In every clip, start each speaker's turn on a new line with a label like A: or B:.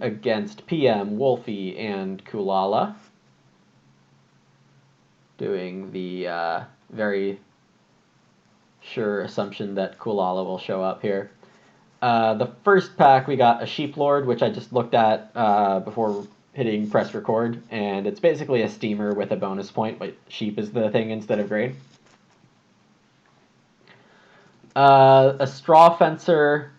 A: against PM, Wolfie, and Kulala. Doing the very sure assumption that Kulala will show up here. The first pack, we got a Sheep Lord, which I just looked at before hitting press record, and it's basically a steamer with a bonus point, but sheep is the thing instead of grain. A Straw Fencer.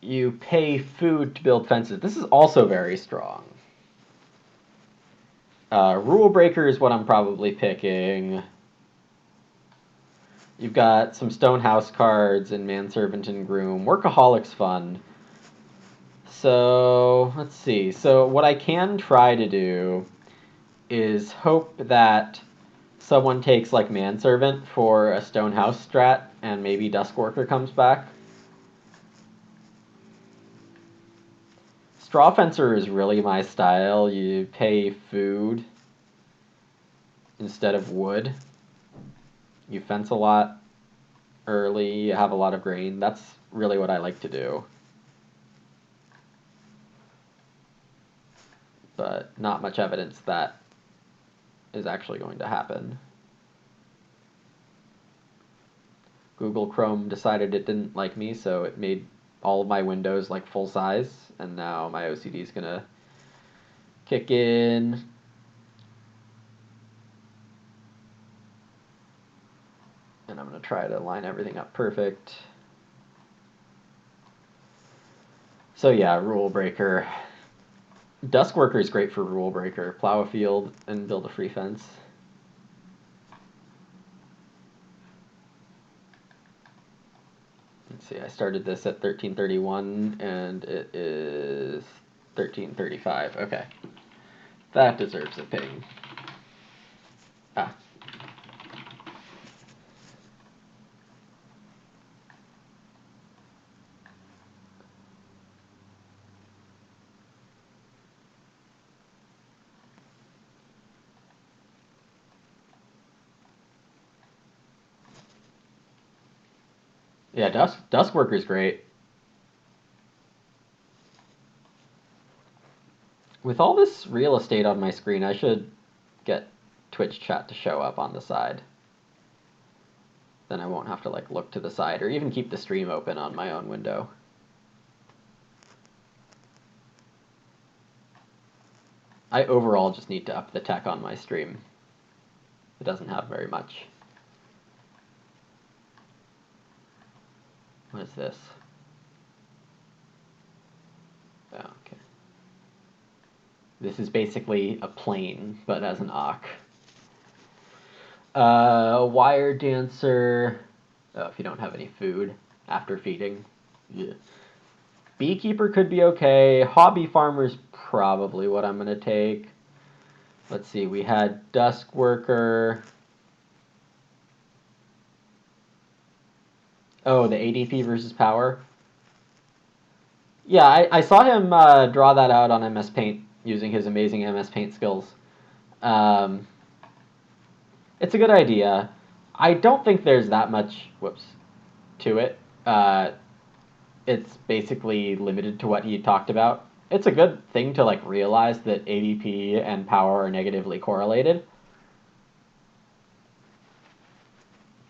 A: You pay food to build fences. This is also very strong. Rule Breaker is what I'm probably picking. You've got some Stone House cards and Manservant and Groom. Workaholic's fun. So, let's see. So what I can try to do is hope that someone takes like Manservant for a Stone House strat and maybe Duskworker comes back. Straw Fencer is really my style. You pay food instead of wood. You fence a lot early, you have a lot of grain. That's really what I like to do. But not much evidence that is actually going to happen. Google Chrome decided it didn't like me, so it made all of my windows like full size, and now my OCD is gonna kick in. And I'm gonna try to line everything up perfect. So yeah, Rule Breaker. Duskworker is great for Rule Breaker. Plow a field and build a free fence. Let's see, I started this at 1331 and it is 1335. Okay. That deserves a ping. Ah. Yeah, Duskworker's great. With all this real estate on my screen, I should get Twitch chat to show up on the side. Then I won't have to like look to the side or even keep the stream open on my own window. I overall just need to up the tech on my stream. It doesn't have very much. What is this? Oh, okay. This is basically a plane, but as an Ock. A Wire Dancer. Oh, if you don't have any food after feeding. Yeah. Beekeeper could be okay. Hobby Farmer's probably what I'm going to take. Let's see, we had Duskworker. Oh, the ADP versus Power. Yeah, I saw him draw that out on MS Paint using his amazing MS Paint skills. It's a good idea. I don't think there's that much, to it. It's basically limited to what he talked about. It's a good thing to like realize that ADP and power are negatively correlated.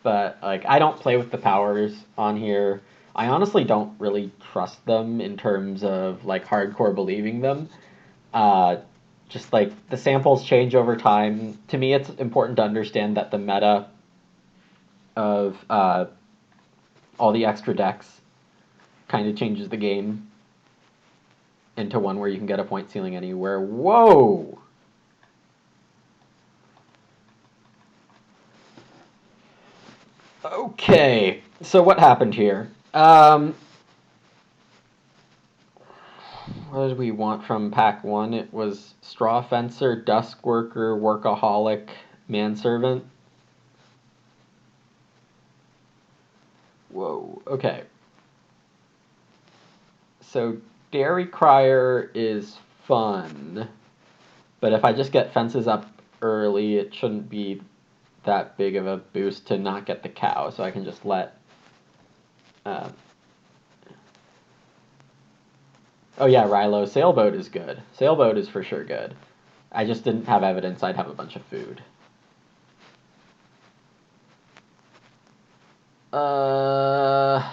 A: But like I don't play with the powers on here. I honestly don't really trust them in terms of like hardcore believing them. Just like the samples change over time. To me, it's important to understand that the meta of all the extra decks kind of changes the game into one where you can get a point ceiling anywhere. Whoa! Okay, so what happened here? What did we want from pack 1? It was Straw Fencer, Duskworker, Workaholic, Manservant. Whoa, okay. So Dairy Crier is fun, but if I just get fences up early, it shouldn't be that big of a boost to not get the cow, so I can just let Oh yeah, Rilo, Sailboat is good. Sailboat is for sure good. I just didn't have evidence I'd have a bunch of food. Uh,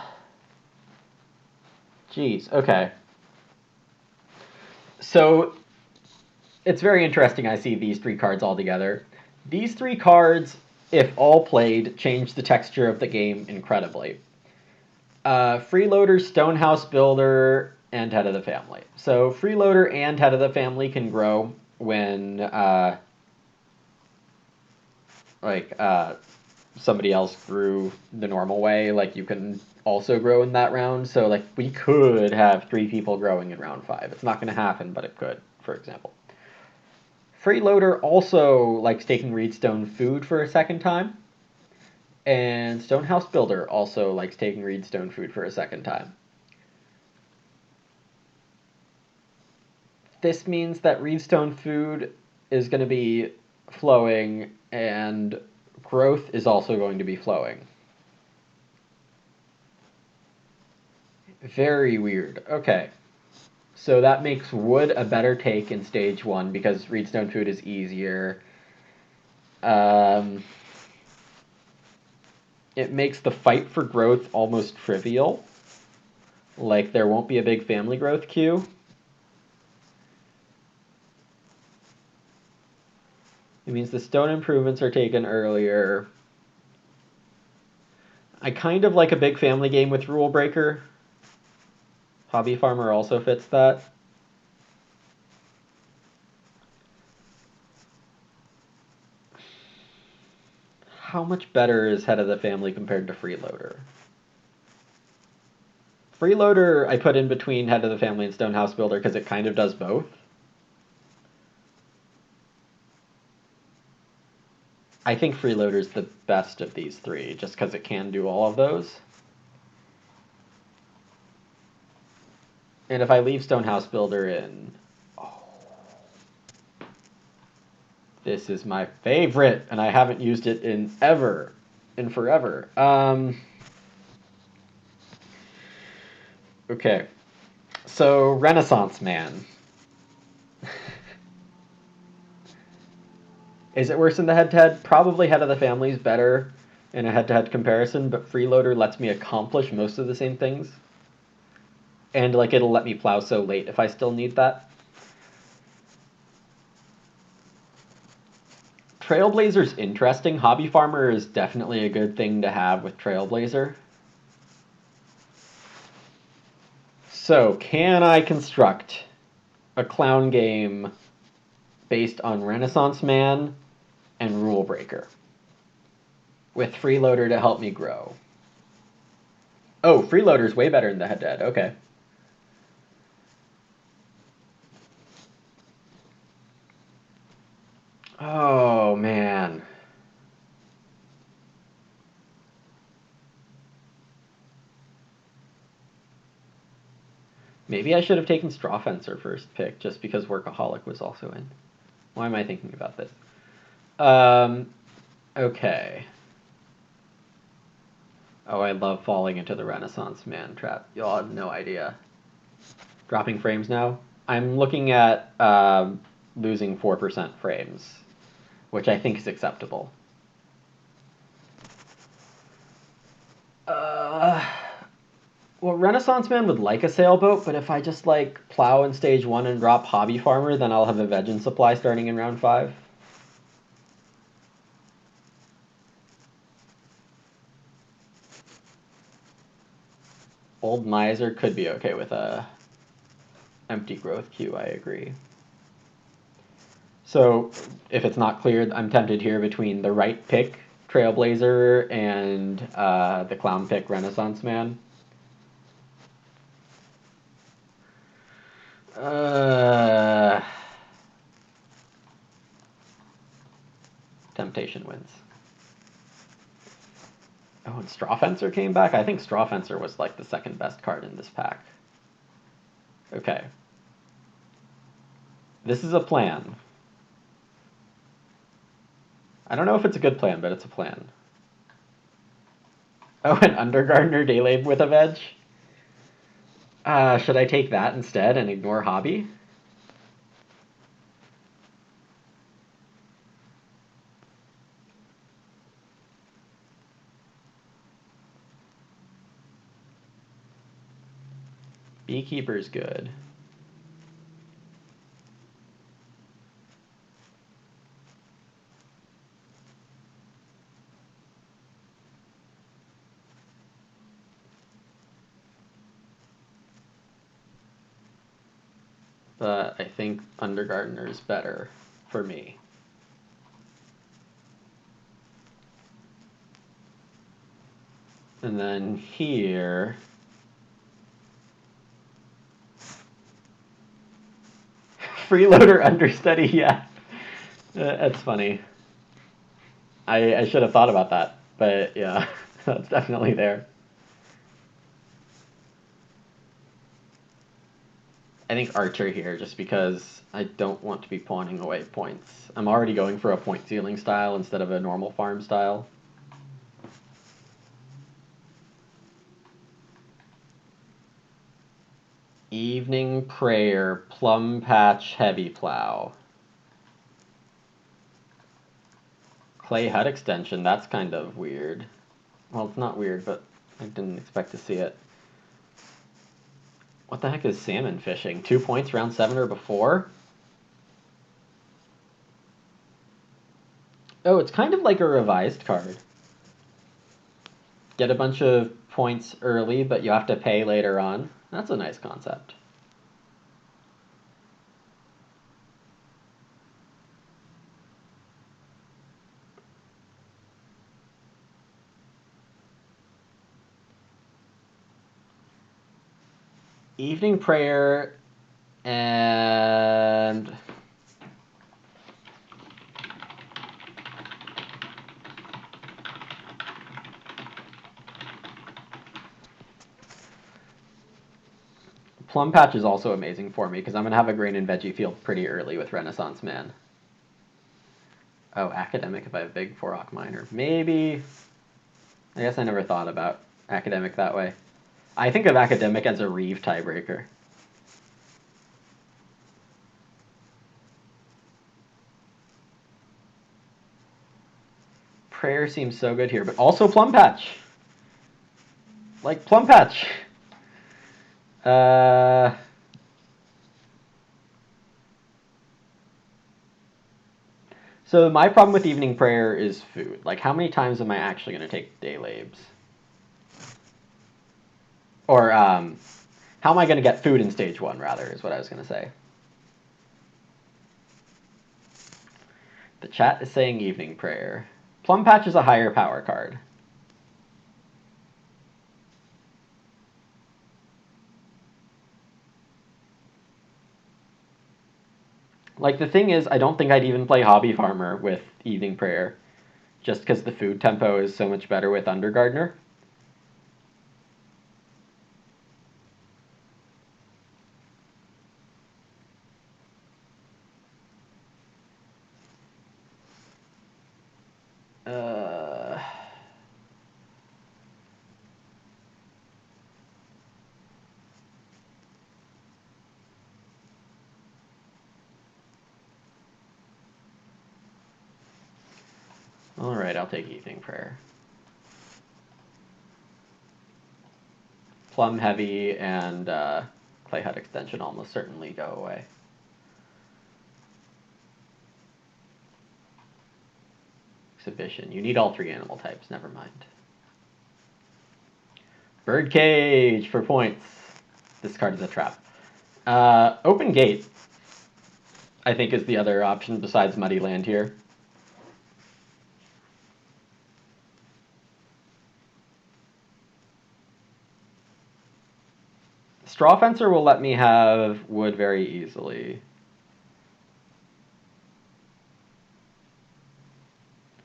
A: Jeez. Okay. So it's very interesting. I see these three cards all together. These three cards, if all played, change the texture of the game incredibly. Freeloader, Stonehouse Builder, and Head of the Family. So Freeloader and Head of the Family can grow when like somebody else grew the normal way. Like you can also grow in that round. So like we could have three people growing in round 5. It's not going to happen, but it could, for example. Freeloader also likes taking Reedstone Food for a second time. And Stonehouse Builder also likes taking Reedstone Food for a second time. This means that Reedstone Food is going to be flowing and growth is also going to be flowing. Very weird. Okay. So that makes wood a better take in stage 1 because Reedstone Food is easier. It makes the fight for growth almost trivial. Like there won't be a big family growth queue. It means the stone improvements are taken earlier. I kind of like a big family game with Rule Breaker. Hobby Farmer also fits that. How much better is Head of the Family compared to Freeloader? Freeloader I put in between Head of the Family and Stonehouse Builder because it kind of does both. I think Freeloader's the best of these three just because it can do all of those. And if I leave Stonehouse Builder in, this is my favorite, and I haven't used it in forever. Okay, so Renaissance Man. Is it worse in the head-to-head? Probably Head of the Family is better in a head-to-head comparison, but Freeloader lets me accomplish most of the same things. And like it'll let me plow so late if I still need that. Trailblazer's interesting. Hobby Farmer is definitely a good thing to have with Trailblazer. So, can I construct a clown game based on Renaissance Man and Rule Breaker with Freeloader to help me grow? Oh, Freeloader's way better than the head-to-head. Okay. Oh, man. Maybe I should have taken Straw Fencer first pick just because Workaholic was also in. Why am I thinking about this? Okay. Oh, I love falling into the Renaissance Man trap. Y'all have no idea. Dropping frames now? I'm looking at losing 4% frames, which I think is acceptable. Well, Renaissance Man would like a sailboat, but if I just like plow in stage 1 and drop Hobby Farmer, then I'll have a Vegin supply starting in round 5. Old Miser could be okay with a empty growth queue, I agree. So if it's not clear, I'm tempted here between the right pick, Trailblazer, and the clown pick, Renaissance Man. Temptation wins. Oh, and Straw Fencer came back? I think Straw Fencer was like the second best card in this pack. Okay. This is a plan. I don't know if it's a good plan, but it's a plan. Oh, an Undergardener Daylab with a veg? Should I take that instead and ignore hobby? Beekeeper's good. But I think Undergardener is better for me. And then here, freeloader understudy, yeah. That's funny. I should have thought about that, but yeah, that's definitely there. I think Archer here, just because I don't want to be pawning away points. I'm already going for a point ceiling style instead of a normal farm style. Evening Prayer, Plum Patch, Heavy Plow. Clay hut extension, that's kind of weird. Well, it's not weird, but I didn't expect to see it. What the heck is salmon fishing? 2 points, round 7 or before? Oh, it's kind of like a revised card. Get a bunch of points early, but you have to pay later on. That's a nice concept. Evening prayer and Plum Patch is also amazing for me because I'm going to have a grain and veggie field pretty early with Renaissance Man. Oh, academic if I have big 4-rock miner. Maybe. I guess I never thought about academic that way. I think of academic as a Reeve tiebreaker. Prayer seems so good here, but also Plum Patch. Like Plum Patch. So my problem with evening prayer is food. Like, how many times am I actually going to take day labs? Or how am I going to get food in stage 1, rather, is what I was going to say. The chat is saying evening prayer. Plum Patch is a higher power card. Like, the thing is, I don't think I'd even play Hobby Farmer with evening prayer, just because the food tempo is so much better with Undergardener. All right, I'll take evening prayer. Plum heavy and clay hut extension almost certainly go away. Exhibition. You need all 3 animal types. Never mind. Birdcage for points. This card is a trap. Open Gate, I think, is the other option besides Muddy Land here. Straw Fencer will let me have wood very easily.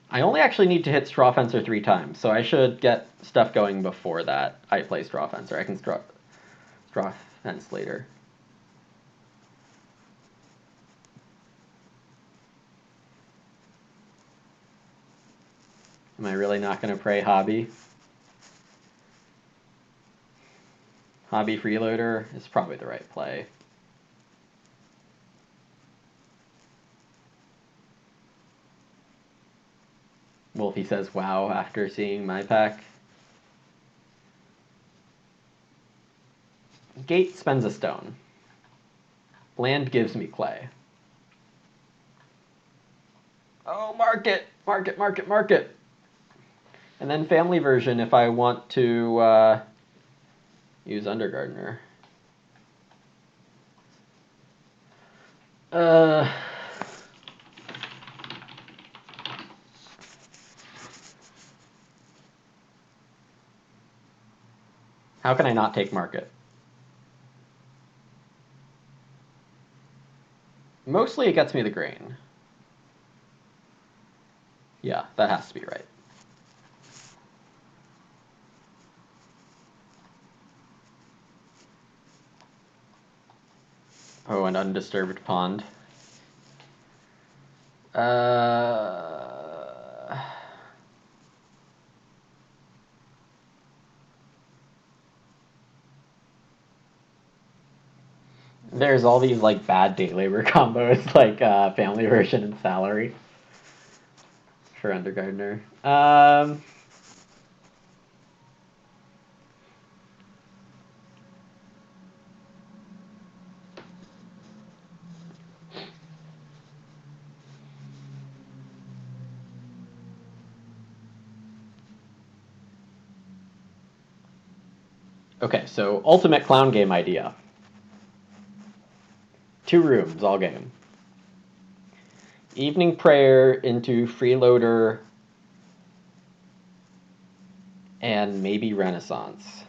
A: I only actually need to hit Straw Fencer 3 times, so I should get stuff going before that. I play Straw Fencer. I can straw fence later. Am I really not going to pray Hobby? Hobby freeloader is probably the right play. Wolfie says wow after seeing my pack. Gate spends a stone. Land gives me clay. Oh, market! Market, market, market! And then family version if I want to use Undergardener. How can I not take market? Mostly it gets me the grain. Yeah, that has to be right. Oh, an undisturbed pond. There's all these like bad day labor combos, like family version and salary for Undergardener. Okay, so ultimate clown game idea. 2 rooms, all game. Evening prayer into freeloader and maybe Renaissance.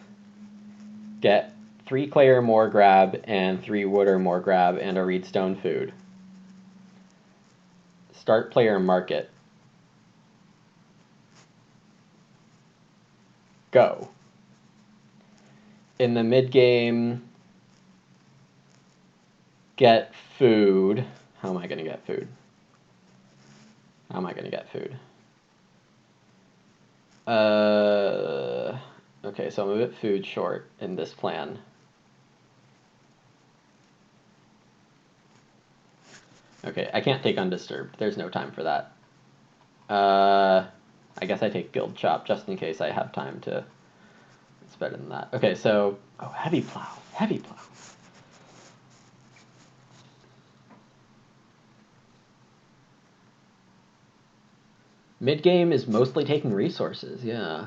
A: Get 3 clay or more grab and 3 wood or more grab and a reedstone food. Start player market. Go. In the mid game, get food. How am I going to get food? How am I going to get food? Okay, so I'm a bit food short in this plan. Okay, I can't take undisturbed. There's no time for that. I guess I take guild chop just in case I have time to. It's better than that. Okay, so heavy plow, heavy plow. Mid game is mostly taking resources. Yeah.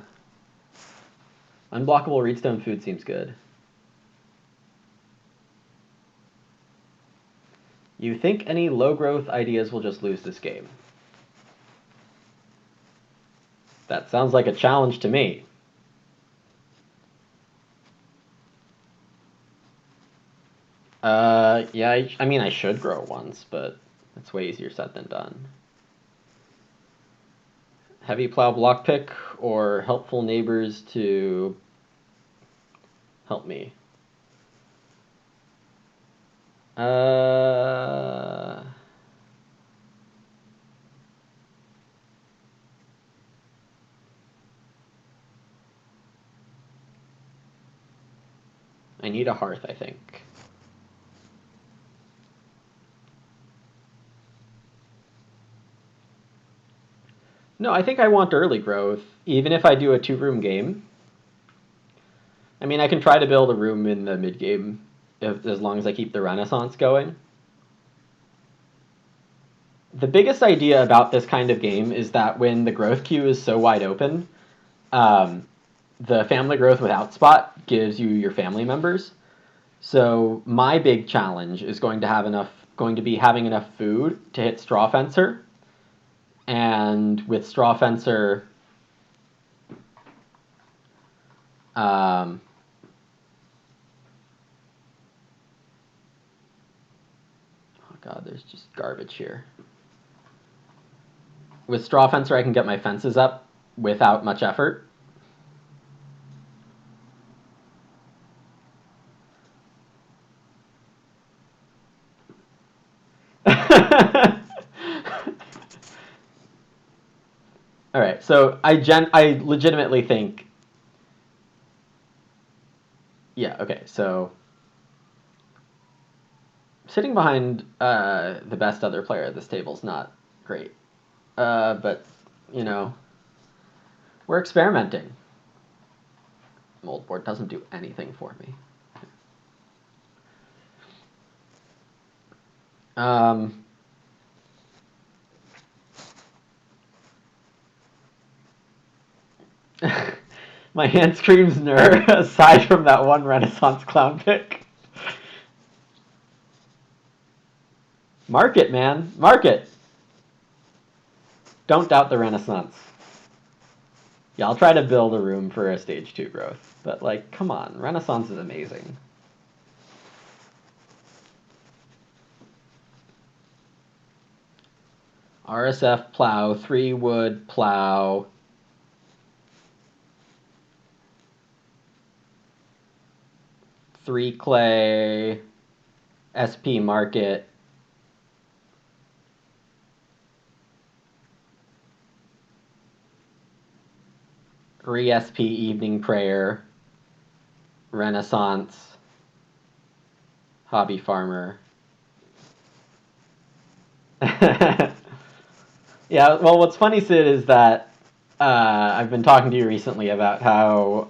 A: Unblockable reedstone food seems good. You think any low growth ideas will just lose this game? That sounds like a challenge to me. Yeah, I mean, I should grow once, but it's way easier said than done. Heavy plow block pick or helpful neighbors to help me? I need a hearth, I think. No, I think I want early growth, even if I do a 2-room game. I mean, I can try to build a room in the mid game as long as I keep the Renaissance going. The biggest idea about this kind of game is that when the growth queue is so wide open, the family growth without spot gives you your family members. So my big challenge is going to be having enough food to hit Straw Fencer. And with Straw Fencer, oh god, there's just garbage here. With Straw Fencer, I can get my fences up without much effort. All right, so I legitimately think. Yeah. Okay. Okay, so sitting behind the best other player at this table is not great. But, you know, we're experimenting. Mold board doesn't do anything for me. Um, my hand screams ner aside from that one Renaissance clown pick. Mark it, man. Mark it. Don't doubt the Renaissance. Yeah, I'll try to build a room for a stage 2 growth. But, like, come on. Renaissance is amazing. RSF plow, 3 wood plow. Three clay, SP market. Re-SP evening prayer. Renaissance. Hobby farmer. Yeah, well, what's funny, Sid, is that I've been talking to you recently about how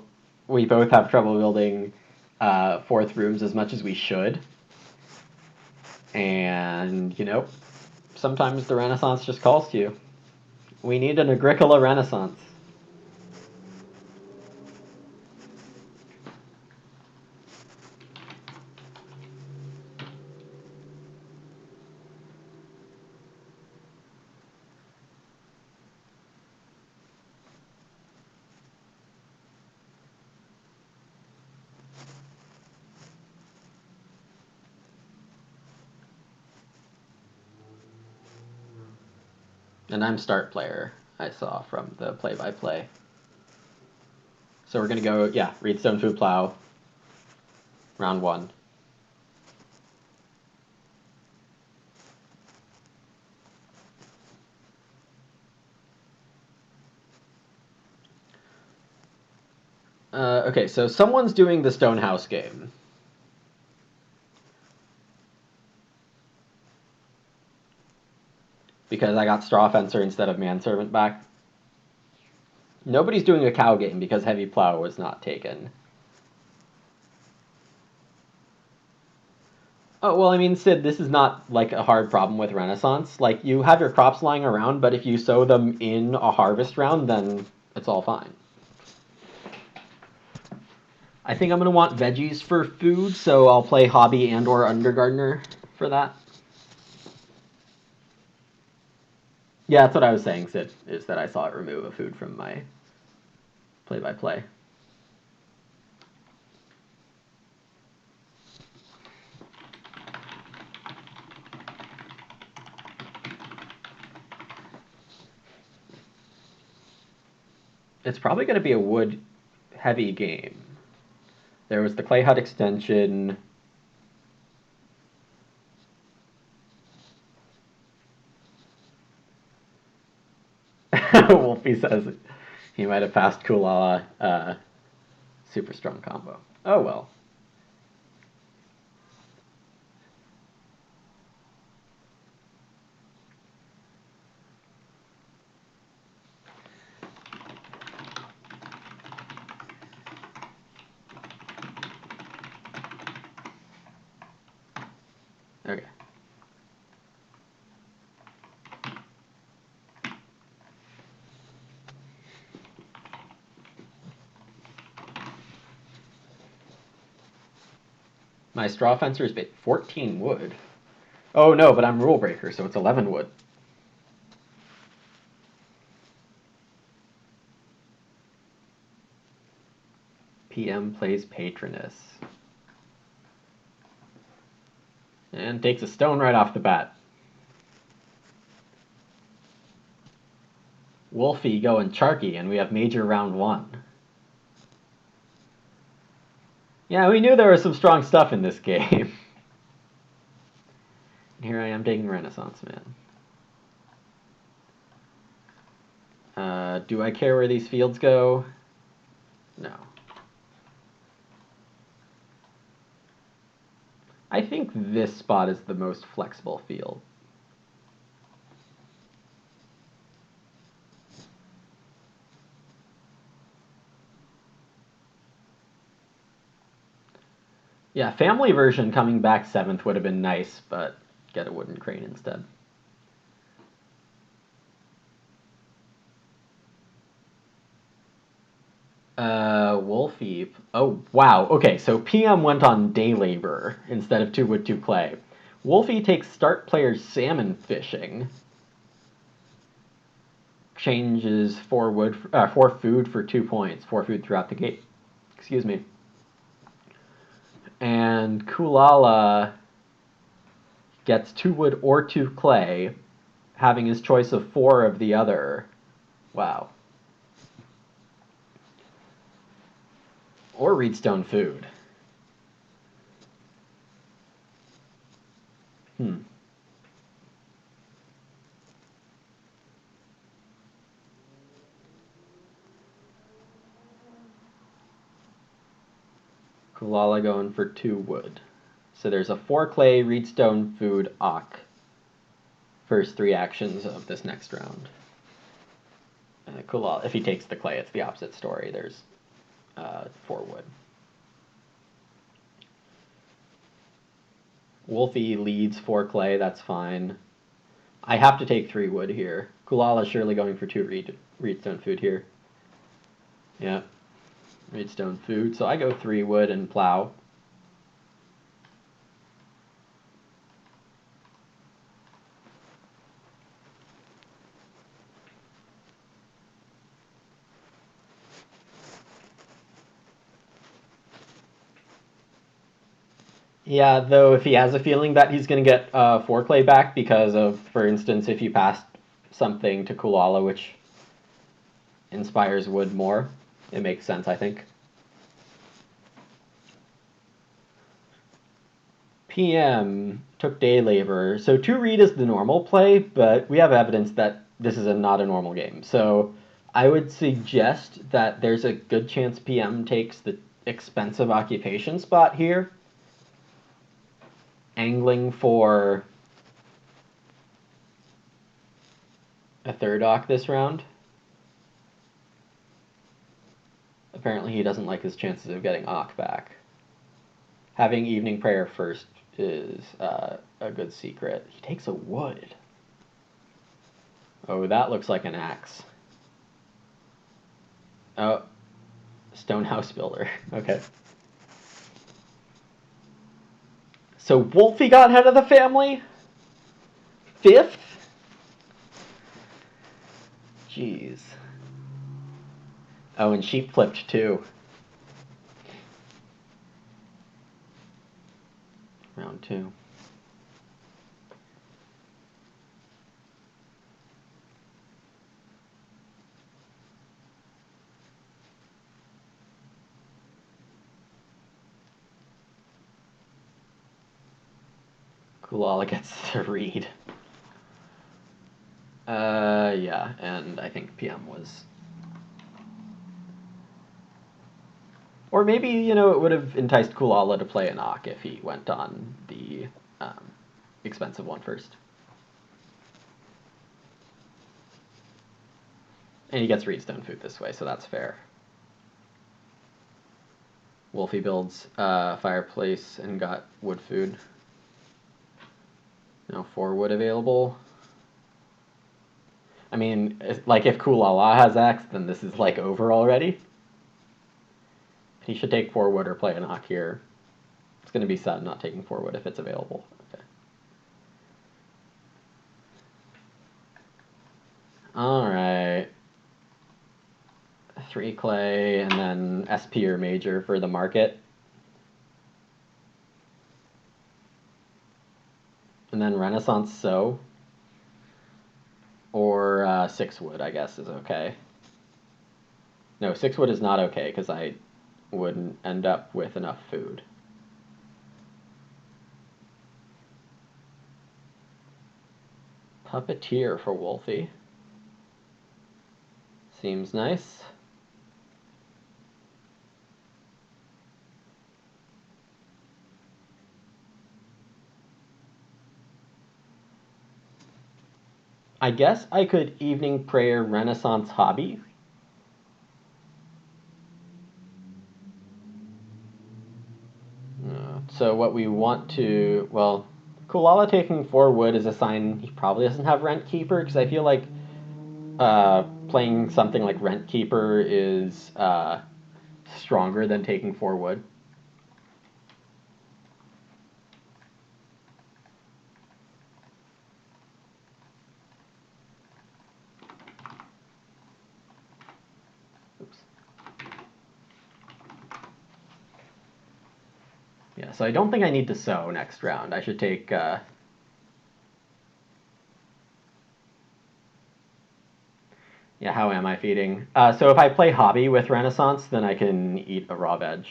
A: we both have trouble building fourth rooms as much as we should. And, you know, sometimes the Renaissance just calls to you. We need an Agricola Renaissance. And I'm start player, I saw from the play-by-play. So we're going to go, yeah, read Stone Food Plow, round 1. Okay, so someone's doing the Stonehouse game. Because I got Straw Fencer instead of Manservant back. Nobody's doing a cow game because Heavy Plow was not taken. Oh, well, I mean, Sid, this is not, like, a hard problem with Renaissance. Like, you have your crops lying around, but if you sow them in a harvest round, then it's all fine. I think I'm going to want veggies for food, so I'll play Hobby and or Undergardener for that. Yeah, that's what I was saying, Sid, is that I saw it remove a food from my play-by-play. It's probably going to be a wood-heavy game. There was the Clay Hut extension. Wolfie says he might have passed Kulala super strong combo. Oh well. Okay. My Straw Fencer is 14 wood. Oh no, but I'm Rule Breaker, so it's 11 wood. PM plays Patroness. And takes a stone right off the bat. Wolfie going Charky, and we have Major round 1. Yeah, we knew there was some strong stuff in this game. Here I am taking Renaissance Man. Do I care where these fields go? No. think this spot is the most flexible field. Yeah, family version coming back 7th would have been nice, but get a wooden crane instead. Wolfie. Oh, wow. Okay, so PM went on day labor instead of 2 wood, 2 clay. Wolfie takes start player's salmon fishing. Changes 4 food for 2 points. 4 food throughout the gate. Excuse me. And Kulala gets 2 wood or 2 clay, having his choice of 4 of the other. Wow. Or reedstone food. Kulala going for 2 wood. So there's a 4 clay, reedstone, food, Ock. First 3 actions of this next round. Kulala, if he takes the clay, it's the opposite story. There's 4 wood. Wolfie leads 4 clay, that's fine. I have to take 3 wood here. Kulala's surely going for 2 reedstone food here. Yeah. Reedstone food. So I go 3 wood and plow. Yeah, though if he has a feeling that he's going to get 4 clay back because of, for instance, if you passed something to Kulala which inspires wood more, it makes sense, I think. PM took day labor. So 2 read is the normal play, but we have evidence that this is not a normal game. So I would suggest that there's a good chance PM takes the expensive occupation spot here, angling for a 3rd Ock this round. Apparently he doesn't like his chances of getting Ock back. Having Evening Prayer first is a good secret. He takes a wood. Oh, that looks like an axe. Oh, Stone House Builder. Okay. So Wolfie got head of the family? 5th? Jeez. Oh, and Sheep flipped too. Round 2. Kulala gets to read. Yeah, and I think PM was... Or maybe, you know, it would have enticed Kulala to play an Ock if he went on the expensive one first. And he gets Reedstone food this way, so that's fair. Wolfie builds fireplace and got wood food. Now 4 wood available. I mean, like if Kulala has X, then this is like over already. He should take 4 wood or play an Ock here. It's going to be sad not taking 4 wood if it's available. Okay. Alright. 3 clay and then SP or major for the market. And then Renaissance Sow. Or 6 wood, I guess, is okay. No, 6 wood is not okay because I wouldn't end up with enough food. Puppeteer for Wolfie. Seems nice. I guess I could evening prayer Renaissance hobby. So what we want to, well, Kulala taking 4 wood is a sign he probably doesn't have Rent Keeper, because I feel like playing something like Rent Keeper is stronger than taking 4 wood. Oops. Yeah, so I don't think I need to sow next round. I should take. Yeah, how am I feeding? So if I play Hobby with Renaissance, then I can eat a raw veg.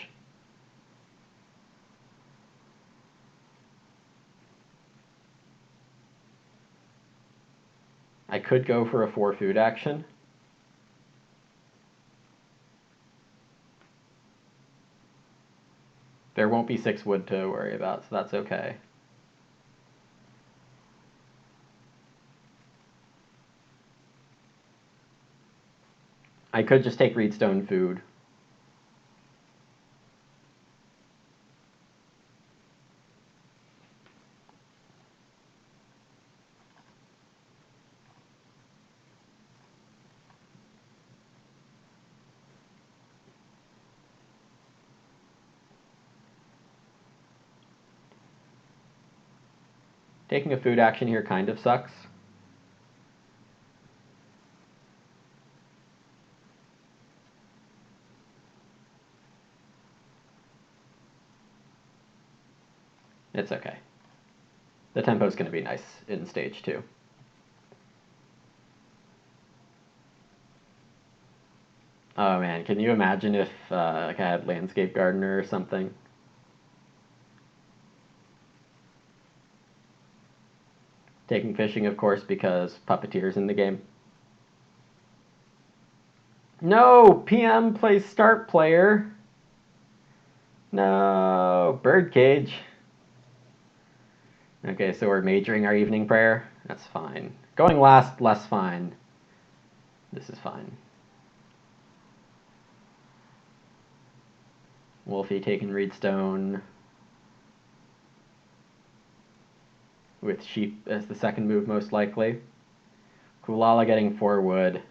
A: I could go for a 4 food action. There won't be 6 wood to worry about, so that's okay. I could just take Reedstone food. Taking a food action here kind of sucks. It's okay. The tempo's going to be nice in stage 2. Oh man, can you imagine if like I had Landscape Gardener or something? Taking fishing, of course, because Puppeteer's in the game. No! PM plays start player. No! Birdcage. Okay, so we're majoring our evening prayer. That's fine. Going last, less fine. This is fine. Wolfie taking Reedstone. With sheep as the second move, most likely. Kulala getting 4 wood.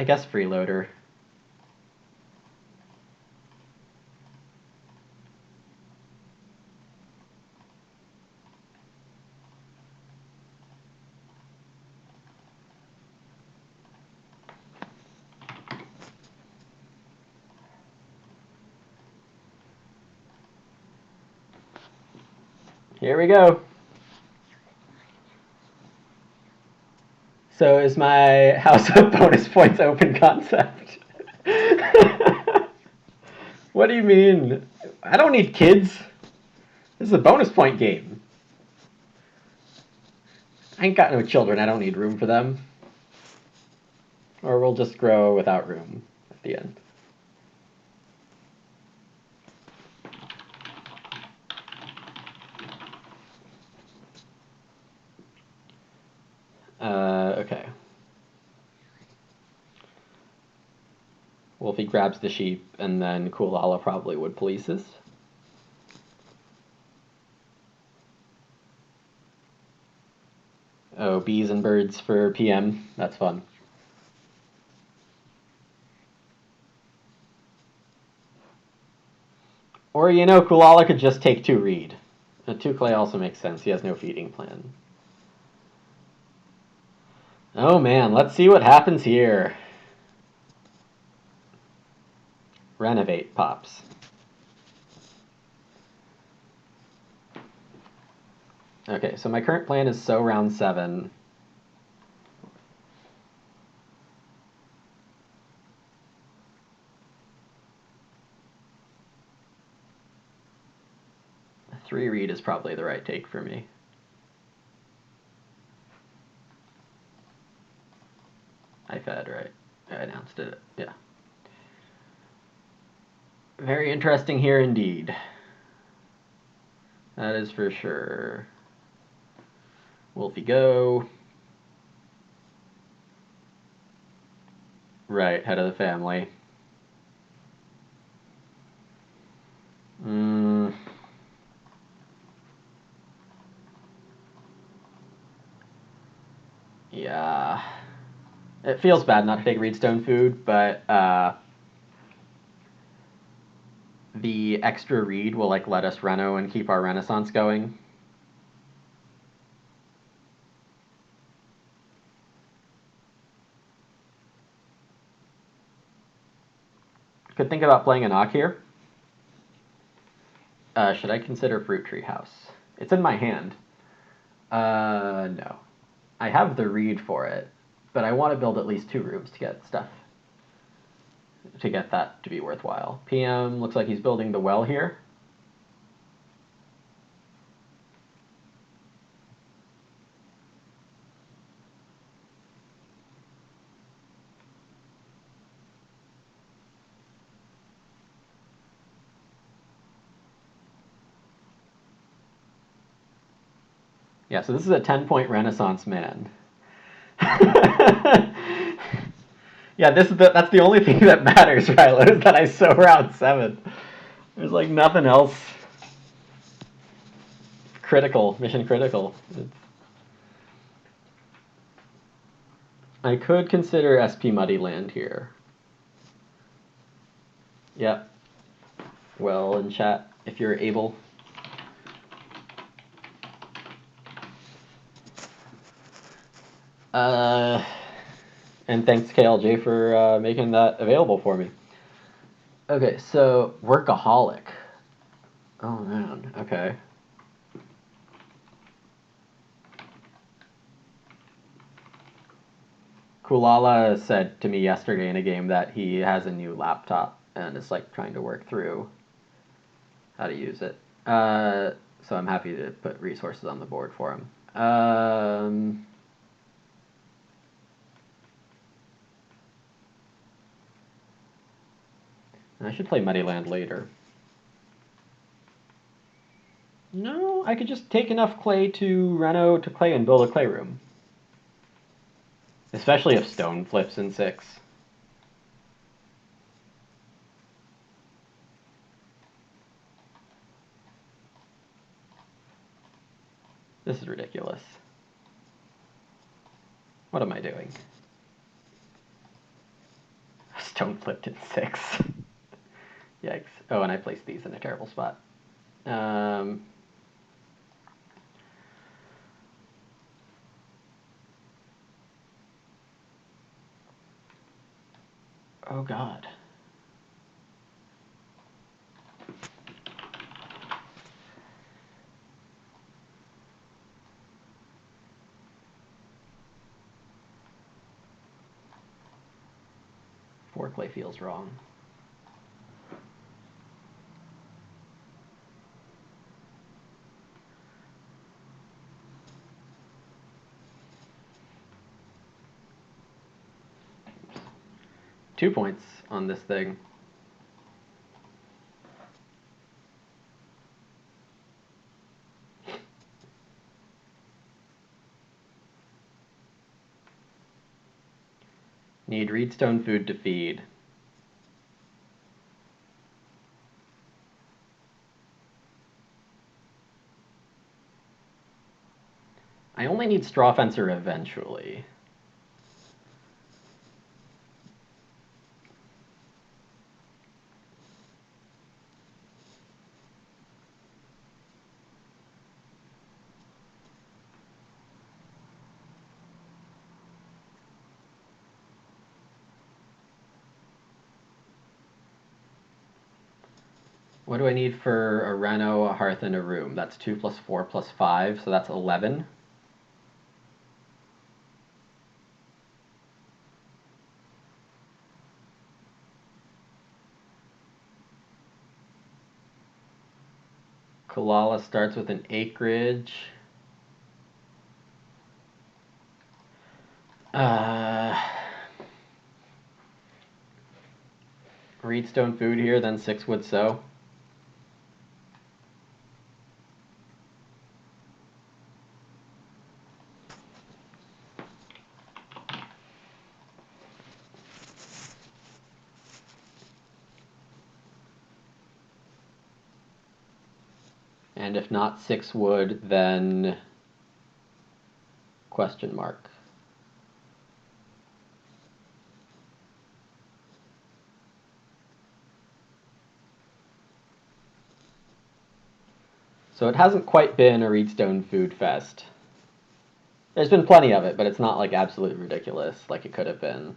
A: I guess freeloader. Here we go. So is my House of Bonus Points open concept? What do you mean? I don't need kids. This is a bonus point game. I ain't got no children. I don't need room for them. Or we'll just grow without room at the end. Okay. Wolfie grabs the sheep, and then Kulala probably would police us. Oh, bees and birds for PM. That's fun. Or, you know, Kulala could just take 2 reed. 2 clay also makes sense. He has no feeding plan. Oh man, let's see what happens here. Renovate pops. Okay, so my current plan is sow round 7. 3 read is probably the right take for me. I fed, right? I announced it, yeah. Very interesting here indeed. That is for sure. Wolfie go. Right, head of the family. Yeah. It feels bad not to take Reedstone food, but the extra read will like let us Reno and keep our Renaissance going. Could think about playing an Ock here. Should I consider Fruit Tree House? It's in my hand. No. I have the read for it, but I want to build at least 2 rooms to get stuff. To get that to be worthwhile. PM looks like he's building the well here. Yeah, so this is a 10-point Renaissance man. Yeah, that's the only thing that matters, Rilo, is that I sow round 7. There's like nothing else critical, mission critical. I could consider SP Muddy Land here. Yep. Well, in chat, if you're able. And thanks KLJ for making that available for me. Okay, so Workaholic. Oh man, okay. Kulala said to me yesterday in a game that he has a new laptop and is like trying to work through how to use it. So I'm happy to put resources on the board for him. I should play Muddy Land later. No, I could just take enough clay to Reno to clay and build a clay room. Especially if stone flips in 6. This is ridiculous. What am I doing? Stone flipped in 6. Yikes. Oh, and I placed these in a terrible spot. Oh god. Foreplay feels wrong. Oops. 2 points on this thing. Need Reedstone food to feed. I only need Straw Fencer eventually. What do I need for a Reno, a hearth, and a room? That's 2 plus 4 plus 5, so that's 11. Kalala starts with an acreage. Reedstone food here, then 6 wood sow. And if not 6 wood, then question mark. So it hasn't quite been a Reedstone food fest. There's been plenty of it, but it's not like absolutely ridiculous like it could have been.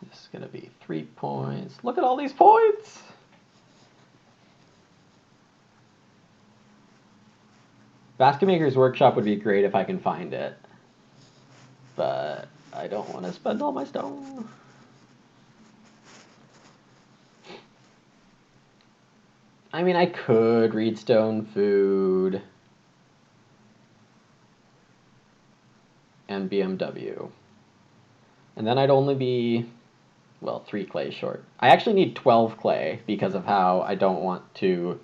A: This is going to be 3 points. Look at all these points! Basket Maker's Workshop would be great if I can find it. But I don't want to spend all my stone. I mean, I could Reedstone food and BMW. And then I'd only be, well, 3 clay short. I actually need 12 clay because of how I don't want to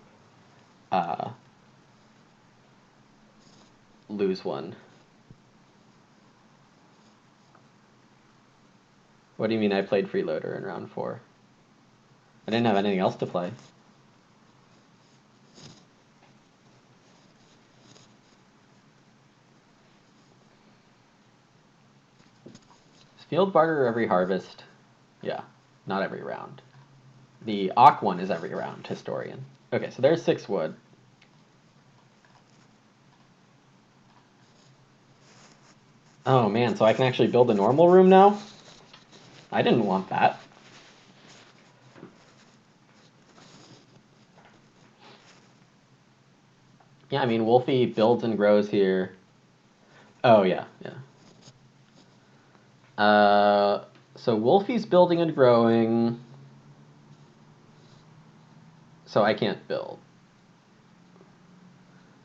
A: lose one. What do you mean I played Freeloader in round 4? I didn't have anything else to play. Is Field Barter every harvest? Yeah, not every round. The Awk one is every round, Historian. Okay, so there's 6 wood. Oh man, so I can actually build a normal room now? I didn't want that. Yeah, I mean, Wolfie builds and grows here. Oh, yeah, yeah. So Wolfie's building and growing. So I can't build.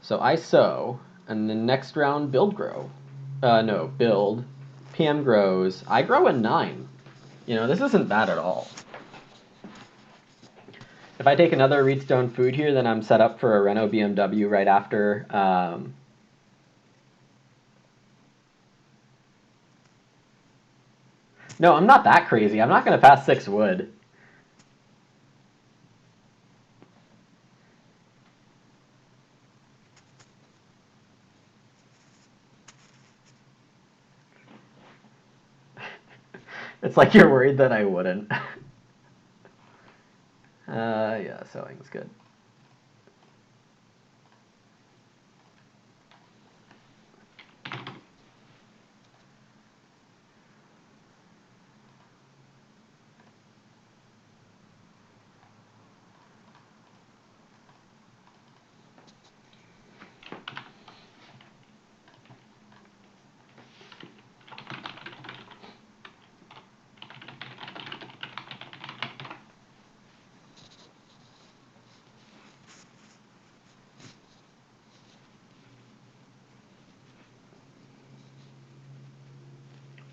A: So I sow, and the next round build grow. No, build. PM grows. I grow in 9. You know, this isn't bad at all. If I take another Reedstone food here, then I'm set up for a Renault BMW right after. No, I'm not that crazy. I'm not going to pass 6 wood. It's like you're worried that I wouldn't. Yeah, sewing's good.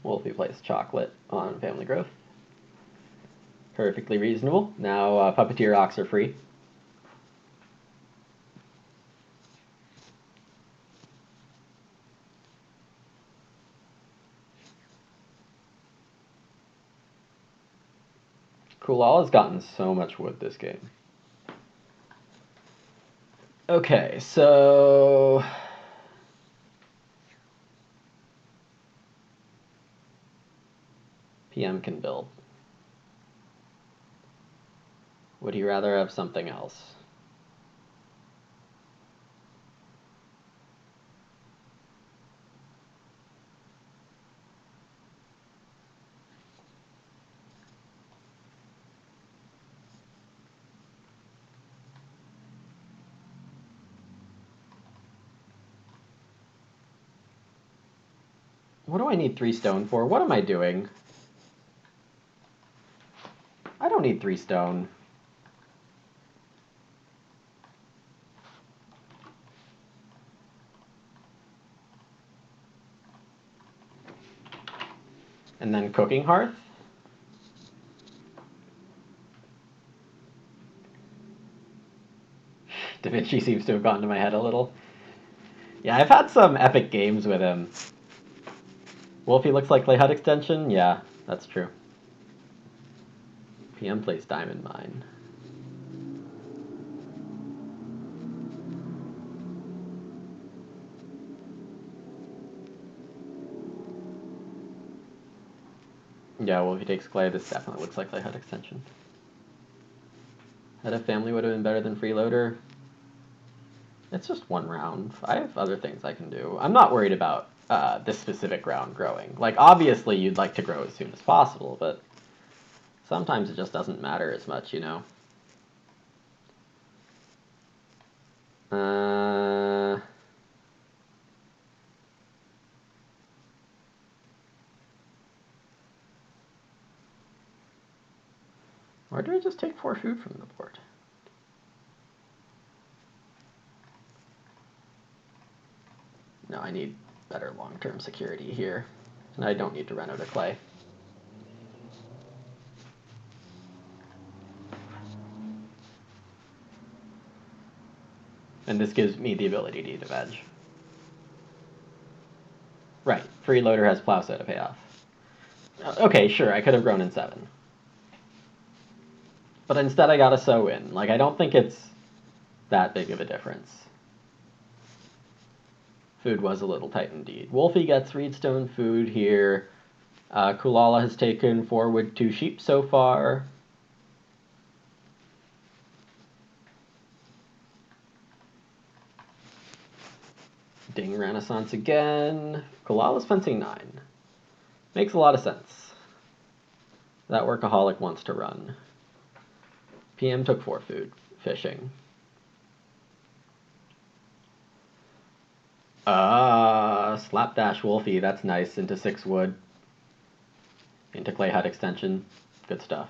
A: Wolfie plays chocolate on Family Growth. Perfectly reasonable. Now Puppeteer Ox are free. Kulal has gotten so much wood this game. Okay, so PM can build. Would he rather have something else? What do I need 3 stone for? What am I doing? don't need 3 stone. And then cooking hearth. Da Vinci seems to have gone to my head a little. Yeah, I've had some epic games with him. Wolfie looks like Clay Hut extension? Yeah, that's true. PM plays Diamond Mine. Yeah, well, if he takes Clay, this definitely looks like Clay Hut extension. Head of Family would have been better than Freeloader. It's just 1 round. I have other things I can do. I'm not worried about this specific round growing. Like, obviously, you'd like to grow as soon as possible, but sometimes it just doesn't matter as much, you know? Or do I just take 4 food from the board? No, I need better long-term security here. And I don't need to run out of clay. And this gives me the ability to eat a veg. Right, Freeloader has Plowsow to pay off. Okay, sure, I could have grown in 7. But instead I got a sow in. Like, I don't think it's that big of a difference. Food was a little tight indeed. Wolfie gets Reedstone food here. Kulala has taken forward 2 sheep so far. Ding Renaissance again. Kulala's fencing 9. Makes a lot of sense. That workaholic wants to run. PM took 4 food. Fishing. Slapdash Wolfie, that's nice. Into 6 wood. Into Clay Hut extension. Good stuff.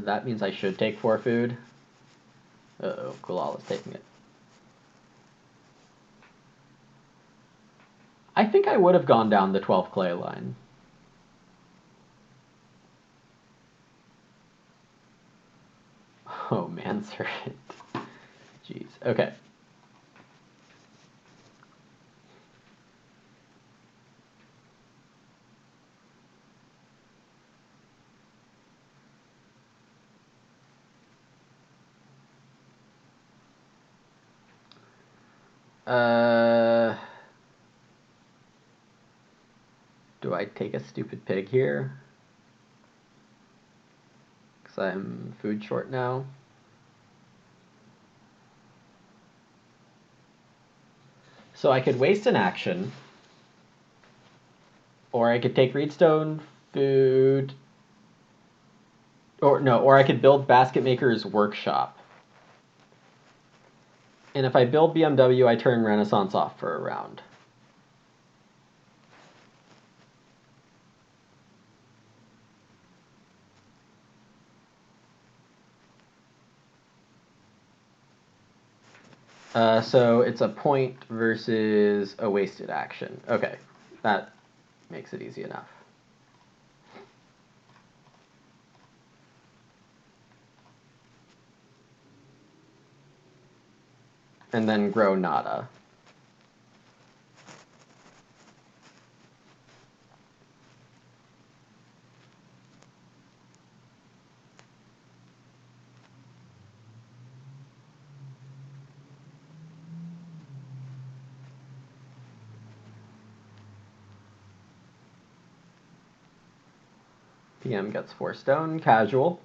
A: That means I should take 4 food. Uh-oh, Kulala's taking it. I think I would have gone down the 12 clay line. Oh, Manservant. Jeez. Okay. Do I take a stupid pig here? Because I'm food short now. So I could waste an action. Or I could take Reedstone food. Or I could build Basket Maker's Workshop. And if I build BMW, I turn Renaissance off for a round. So it's a point versus a wasted action. Okay, that makes it easy enough. And then grow nada. PM gets 4 stone. Casual.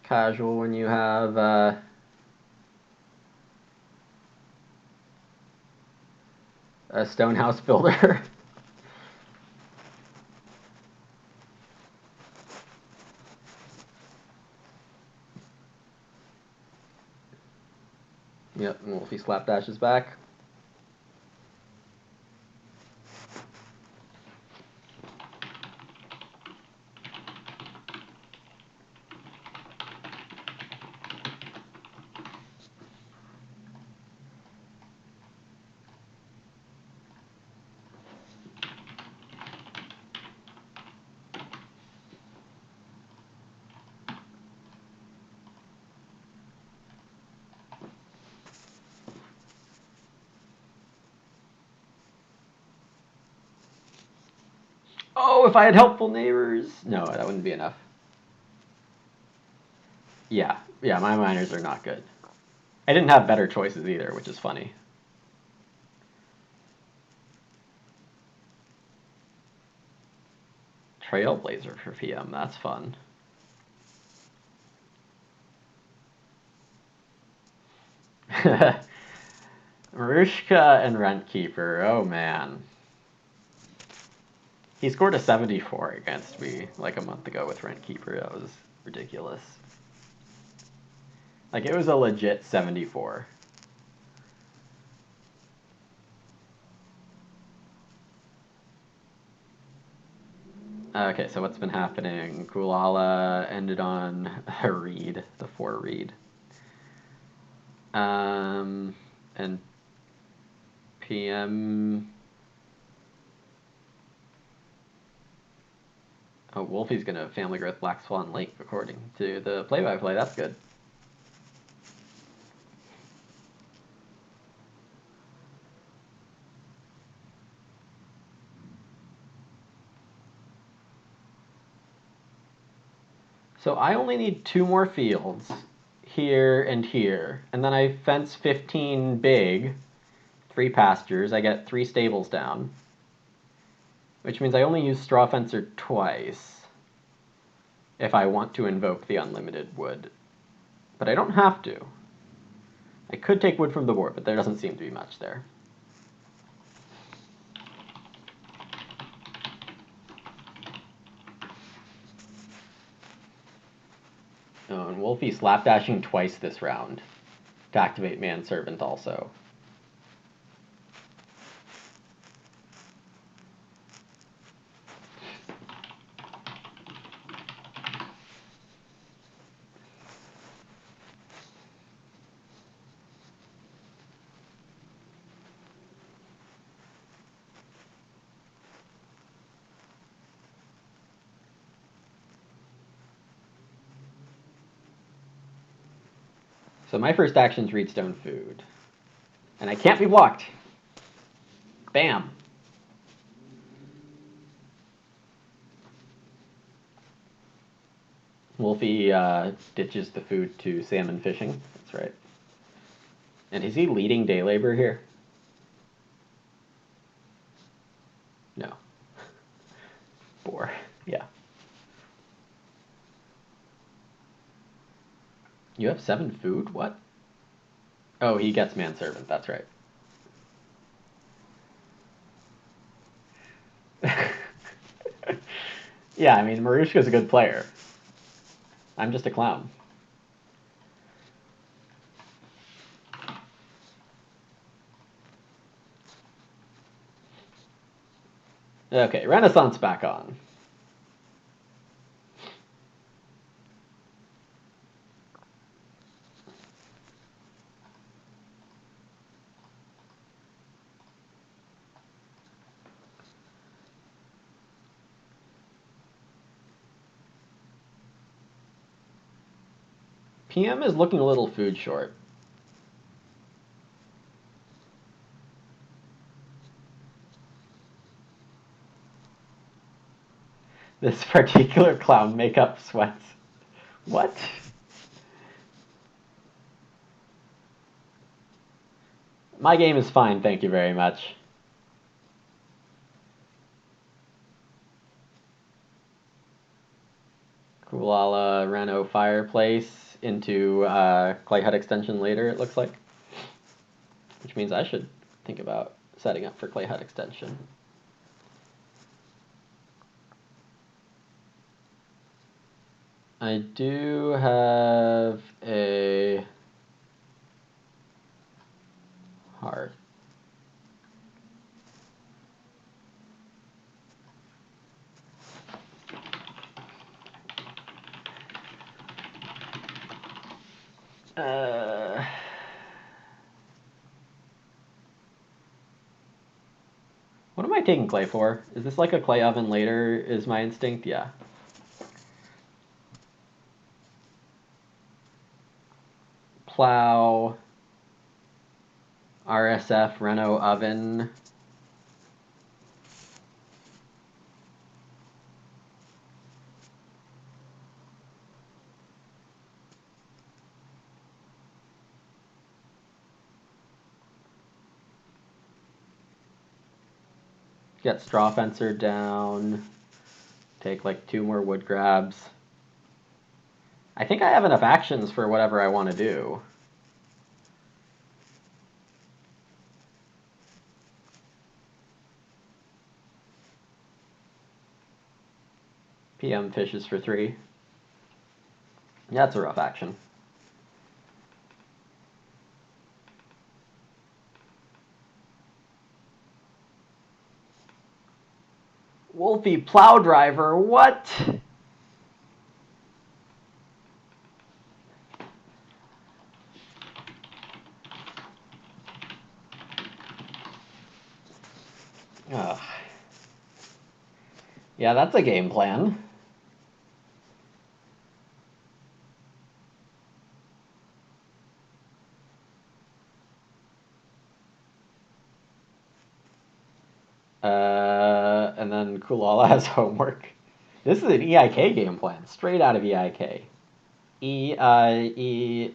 A: Casual when you have a stone house builder. Yep, Wolfie slapdashes back. Oh, if I had helpful neighbors. No, that wouldn't be enough. Yeah, yeah, my miners are not good. I didn't have better choices either, which is funny. Trailblazer for PM, that's fun. Marushka and Rentkeeper, oh man. He scored a 74 against me like a month ago with Rentkeeper. That was ridiculous. Like, it was a legit 74. Okay, so what's been happening? Kulala ended on a read, the 4 read. And PM. Oh, Wolfie's gonna Family Growth Black Swan Lake according to the play-by-play. That's good. So I only need 2 more fields, here and here, and then I fence 15 big, 3 pastures. I get 3 stables down, which means I only use Straw Fencer twice if I want to invoke the unlimited wood. But I don't have to. I could take wood from the board, but there doesn't seem to be much there. Oh, and Wolfie slapdashing twice this round to activate Manservant also. So my first action is read Stone Food. And I can't be blocked. Bam. Wolfie ditches the food to salmon fishing. That's right. And is he leading day labor here? No. Boar. Yeah. You have 7 food? What? Oh, he gets Manservant. That's right. Yeah, I mean, Marushka's a good player. I'm just a clown. Okay, Renaissance back on. PM is looking a little food short. This particular clown makeup sweats. What? My game is fine, thank you very much. Kulala Reno fireplace into Clay Hut extension later, it looks like. Which means I should think about setting up for Clayhead extension. I do have a hearth. What am I taking clay for? Is this like a clay oven later is my instinct? Yeah. Plow, RSF, Renault oven. Get straw fencer down. Take like 2 more wood grabs. I think I have enough actions for whatever I want to do. PM fishes for 3. Yeah, that's a rough action. Wolfie plow driver, what? Ugh. Yeah, that's a game plan. And then Kulala has homework. This is an EIK game plan, straight out of EIK. E-I-E-I-E.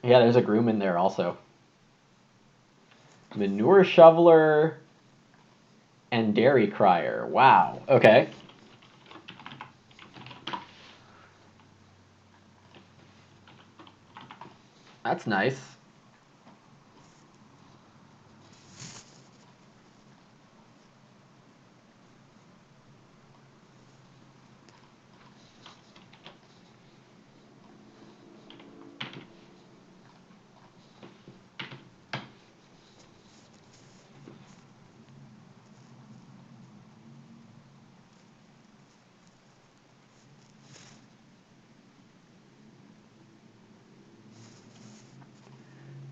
A: Yeah, there's a groom in there also. Manure shoveler and dairy crier. Wow. Okay. That's nice.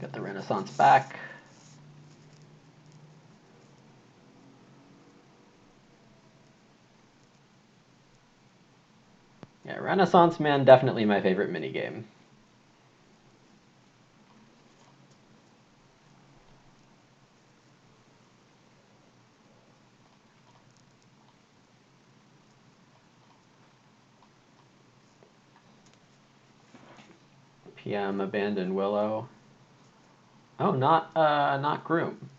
A: Got the Renaissance back. Yeah, Renaissance Man, definitely my favorite minigame. PM Abandoned Willow. Oh, not Groom.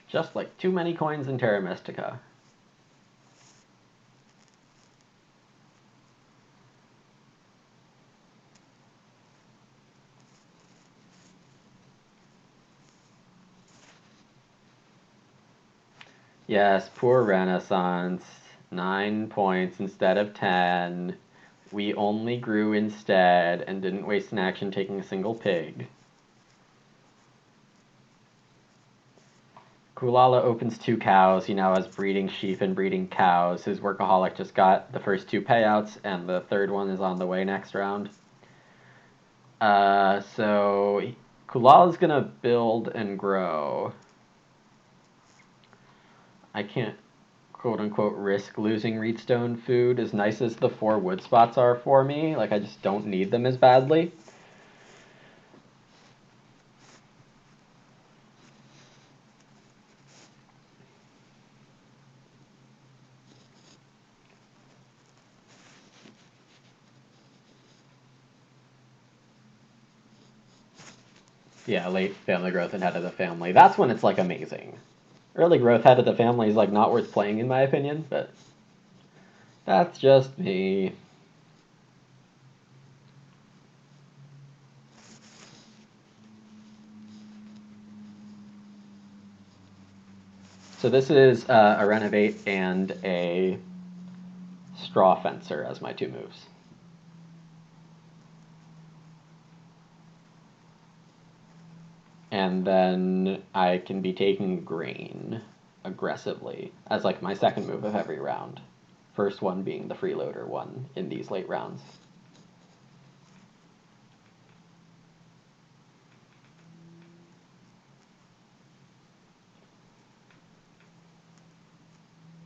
A: Just like too many coins in Terra Mystica. Yes, poor Renaissance. 9 points instead of 10. We only grew instead and didn't waste an action taking a single pig. Kulala opens 2 cows. He now has breeding sheep and breeding cows. His workaholic just got the first 2 payouts, and the third one is on the way next round. So Kulala's gonna build and grow. I can't quote unquote risk losing Reedstone food as nice as the 4 wood spots are for me. Like, I just don't need them as badly. Yeah, late family growth and head of the family. That's when it's like amazing. Early growth head of the family is like not worth playing in my opinion, but that's just me. So this is a renovate and a straw fencer as my two moves. And then I can be taking grain aggressively as like my second move of every round. First one being the freeloader one in these late rounds.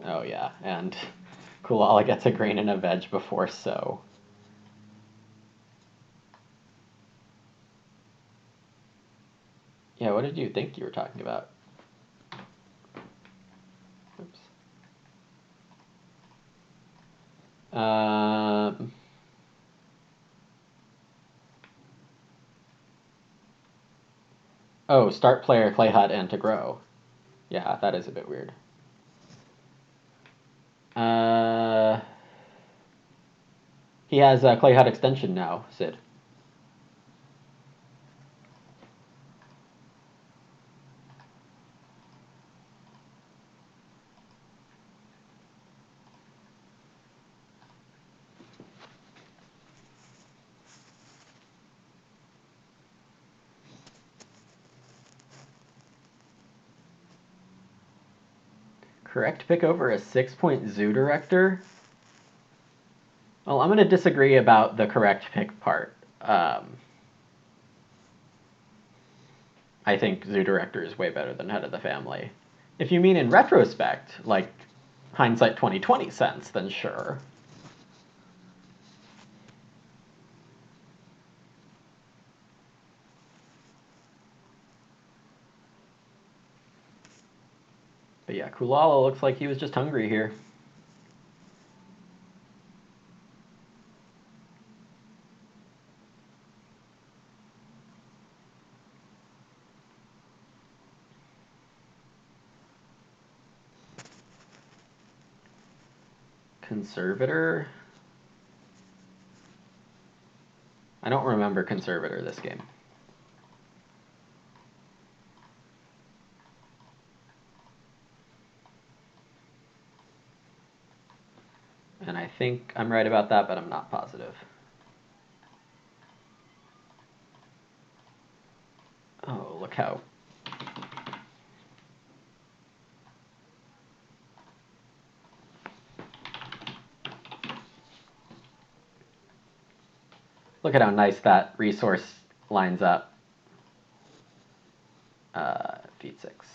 A: Oh yeah, and Kulala gets a grain and a veg before so. Yeah, what did you think you were talking about? Oops. Oh, start player, clay hut, and to grow. Yeah, that is a bit weird. He has a clay hut extension now, Sid. Correct pick over a 6-point zoo director? Well, I'm going to disagree about the correct pick part. I think zoo director is way better than head of the family. If you mean in retrospect, like hindsight 2020 sense, then sure. But yeah, Kulala looks like he was just hungry here. Conservator? I don't remember Conservator this game. And I think I'm right about that, but I'm not positive. Oh, look how... Look at how nice that resource lines up. Feed 6.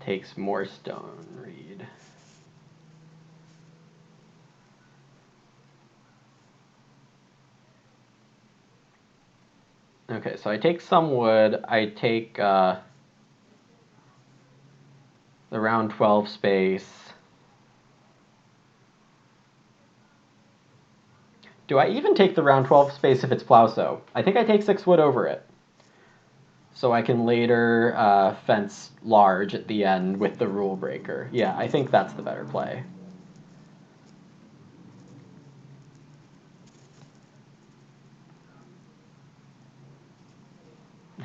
A: Takes more stone reed. Okay, so I take some wood. I take the round 12 space. Do I even take the round 12 space if it's Plowso? I think I take 6 wood over it. So I can later fence large at the end with the rule breaker. Yeah, I think that's the better play.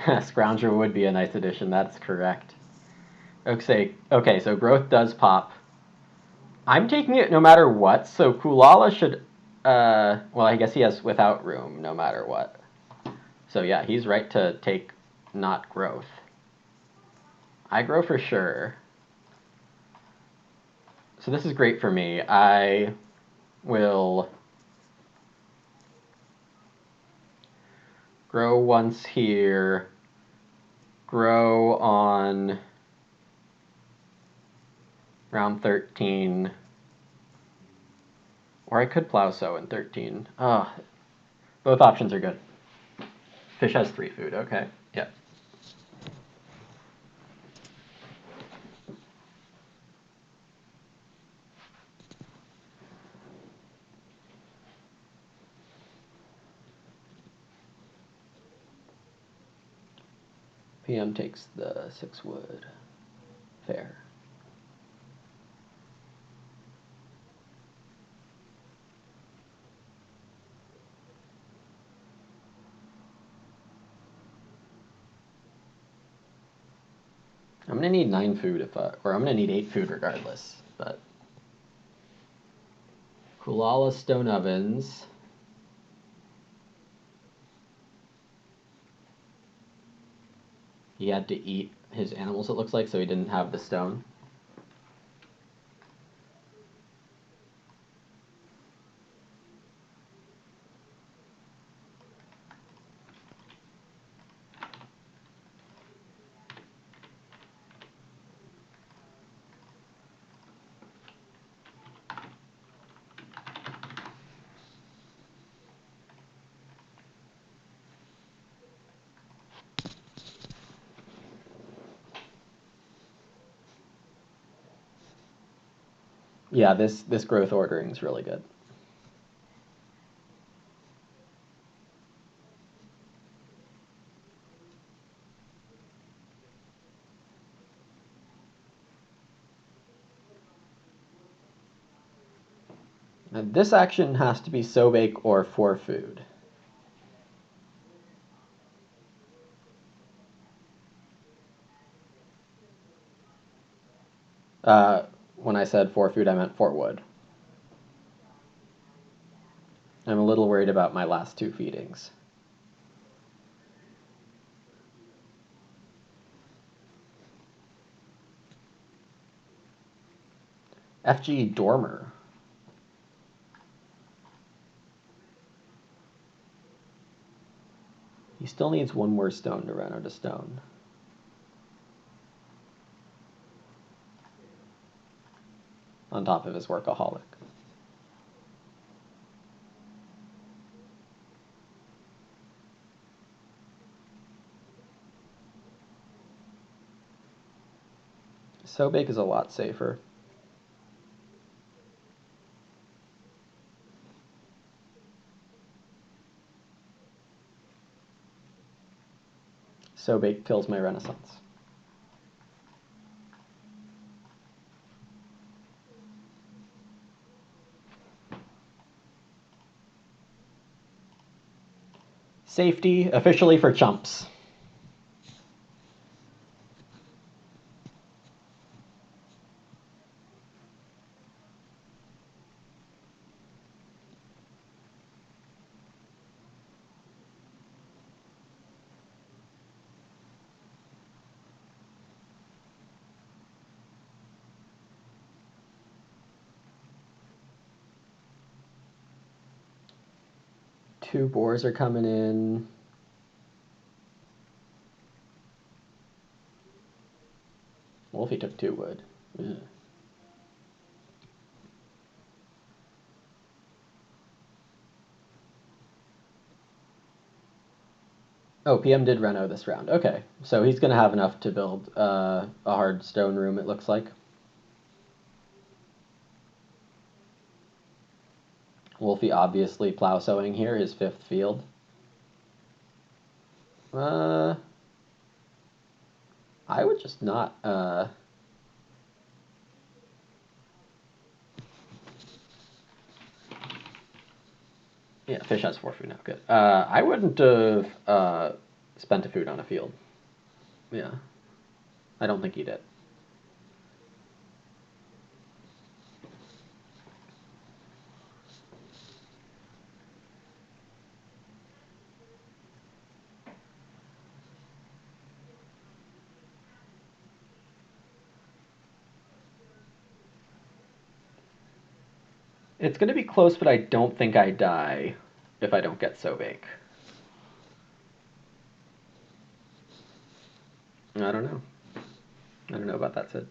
A: Scrounger would be a nice addition, that's correct. Okay, so growth does pop. I'm taking it no matter what, so Kulala should, well, I guess he has without room no matter what. So yeah, he's right to take not growth. I grow for sure. So this is great for me. I will grow once here, grow on Round 13. Or I could plow sow in 13. Ah, both options are good. Fish has 3 food. Okay. Yep. PM takes the 6 wood. Fair. I'm gonna need 9 food or I'm gonna need 8 food regardless. But Kulala stone ovens. He had to eat his animals, it looks like, so he didn't have the stone. Yeah, this growth ordering is really good. Now, this action has to be so bake or for food. When I said for food, I meant for wood. I'm a little worried about my last 2 feedings. FG Dormer. He still needs 1 more stone to run out of stone. On top of his workaholic. So bake is a lot safer. So bake kills my renaissance. Safety officially for chumps. Two boars are coming in. Wolfie took 2 wood. Yeah. Oh, PM did reno this round. Okay, so he's going to have enough to build a hard stone room, it looks like. Wolfie obviously plow sowing here, his 5th field. I would just not... Yeah, fish has 4 food now. Good. I wouldn't have spent a food on a field. Yeah. I don't think he did. It's going to be close, but I don't think I die if I don't get so big. I don't know. I don't know about that, Sid.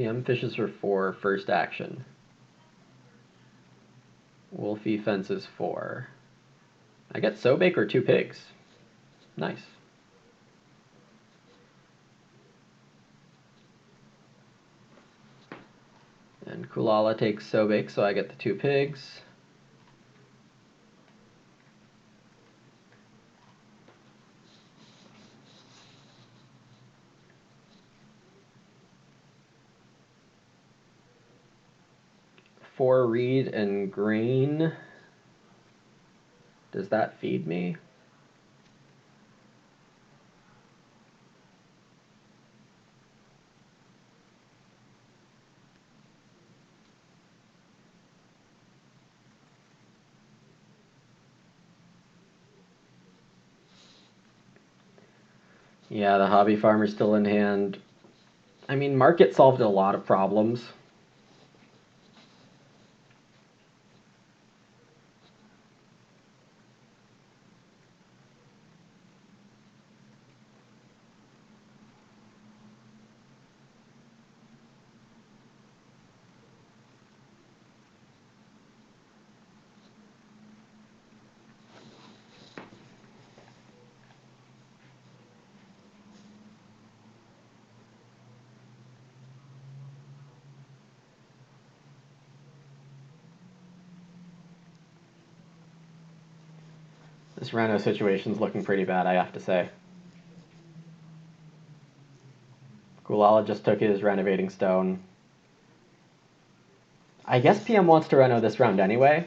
A: PM fishes for 4, first action. Wolfie fences 4. I get Sobake or 2 pigs. Nice. And Kulala takes Sobake, so I get the 2 pigs. For reed and grain. Does that feed me? Yeah, the hobby farmer's still in hand. I mean, market solved a lot of problems. This Reno situation's looking pretty bad, I have to say. Kulala just took his renovating stone. I guess PM wants to reno this round anyway.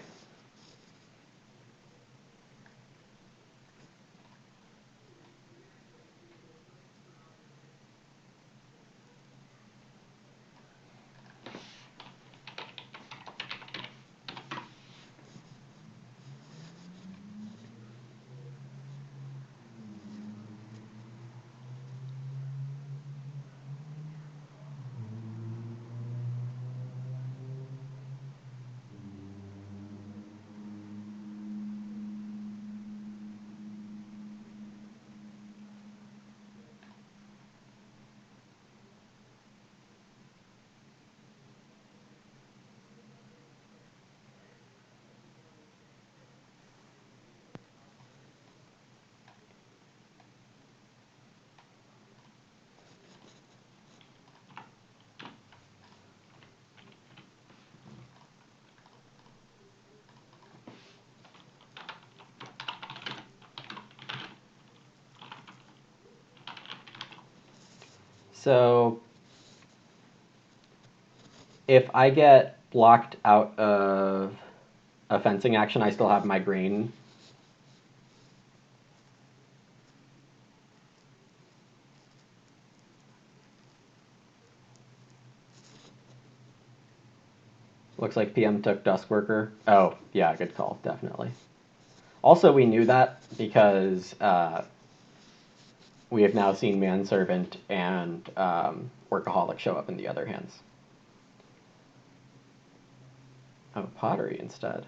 A: So if I get blocked out of a fencing action, I still have my green. Looks like PM took Duskworker. Oh, yeah, good call, definitely. Also, we knew that because we have now seen Manservant and Workaholic show up in the other hands. Oh, Pottery instead.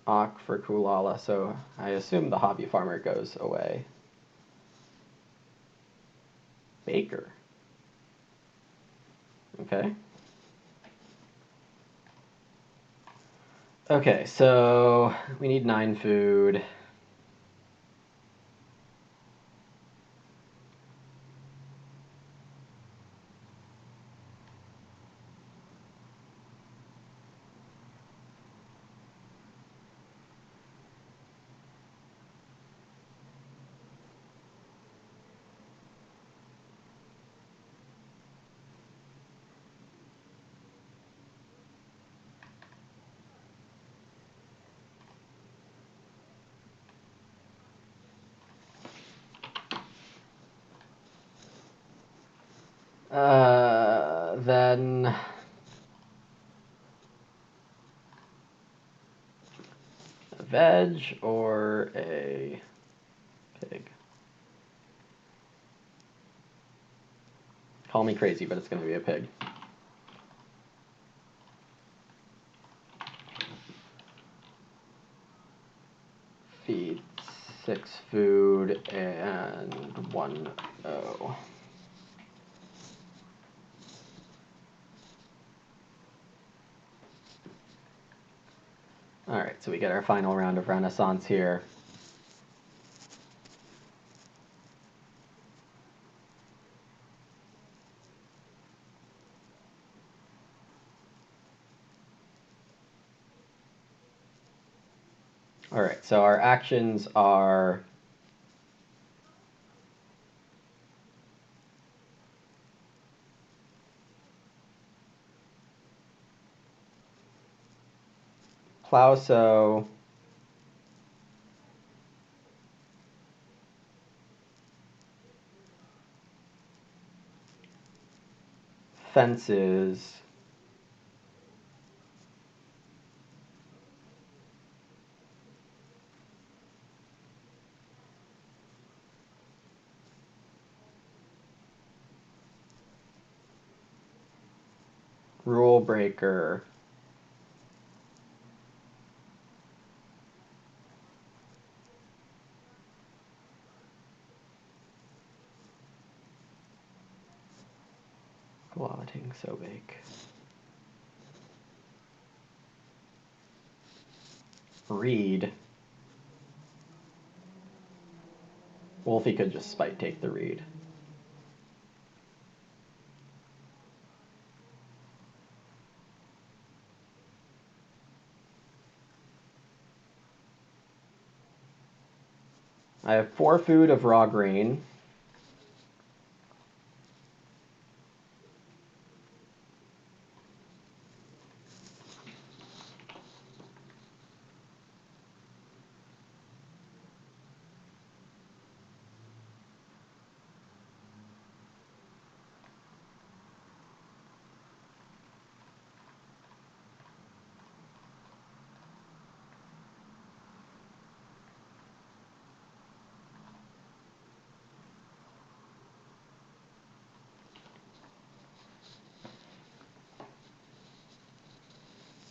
A: Ak for Kulala, so I assume the hobby farmer goes away. Baker. Okay. Okay, so we need 9 food. Then a veg or a pig. Call me crazy, but it's going to be a pig. feed 6 food and 1 O. Alright, so we get our final round of Renaissance here. Alright, so our actions are plow sow, fences, rule breaker, glotting so bake, read. Wolfie could just spite take the read. I have 4 food of raw grain.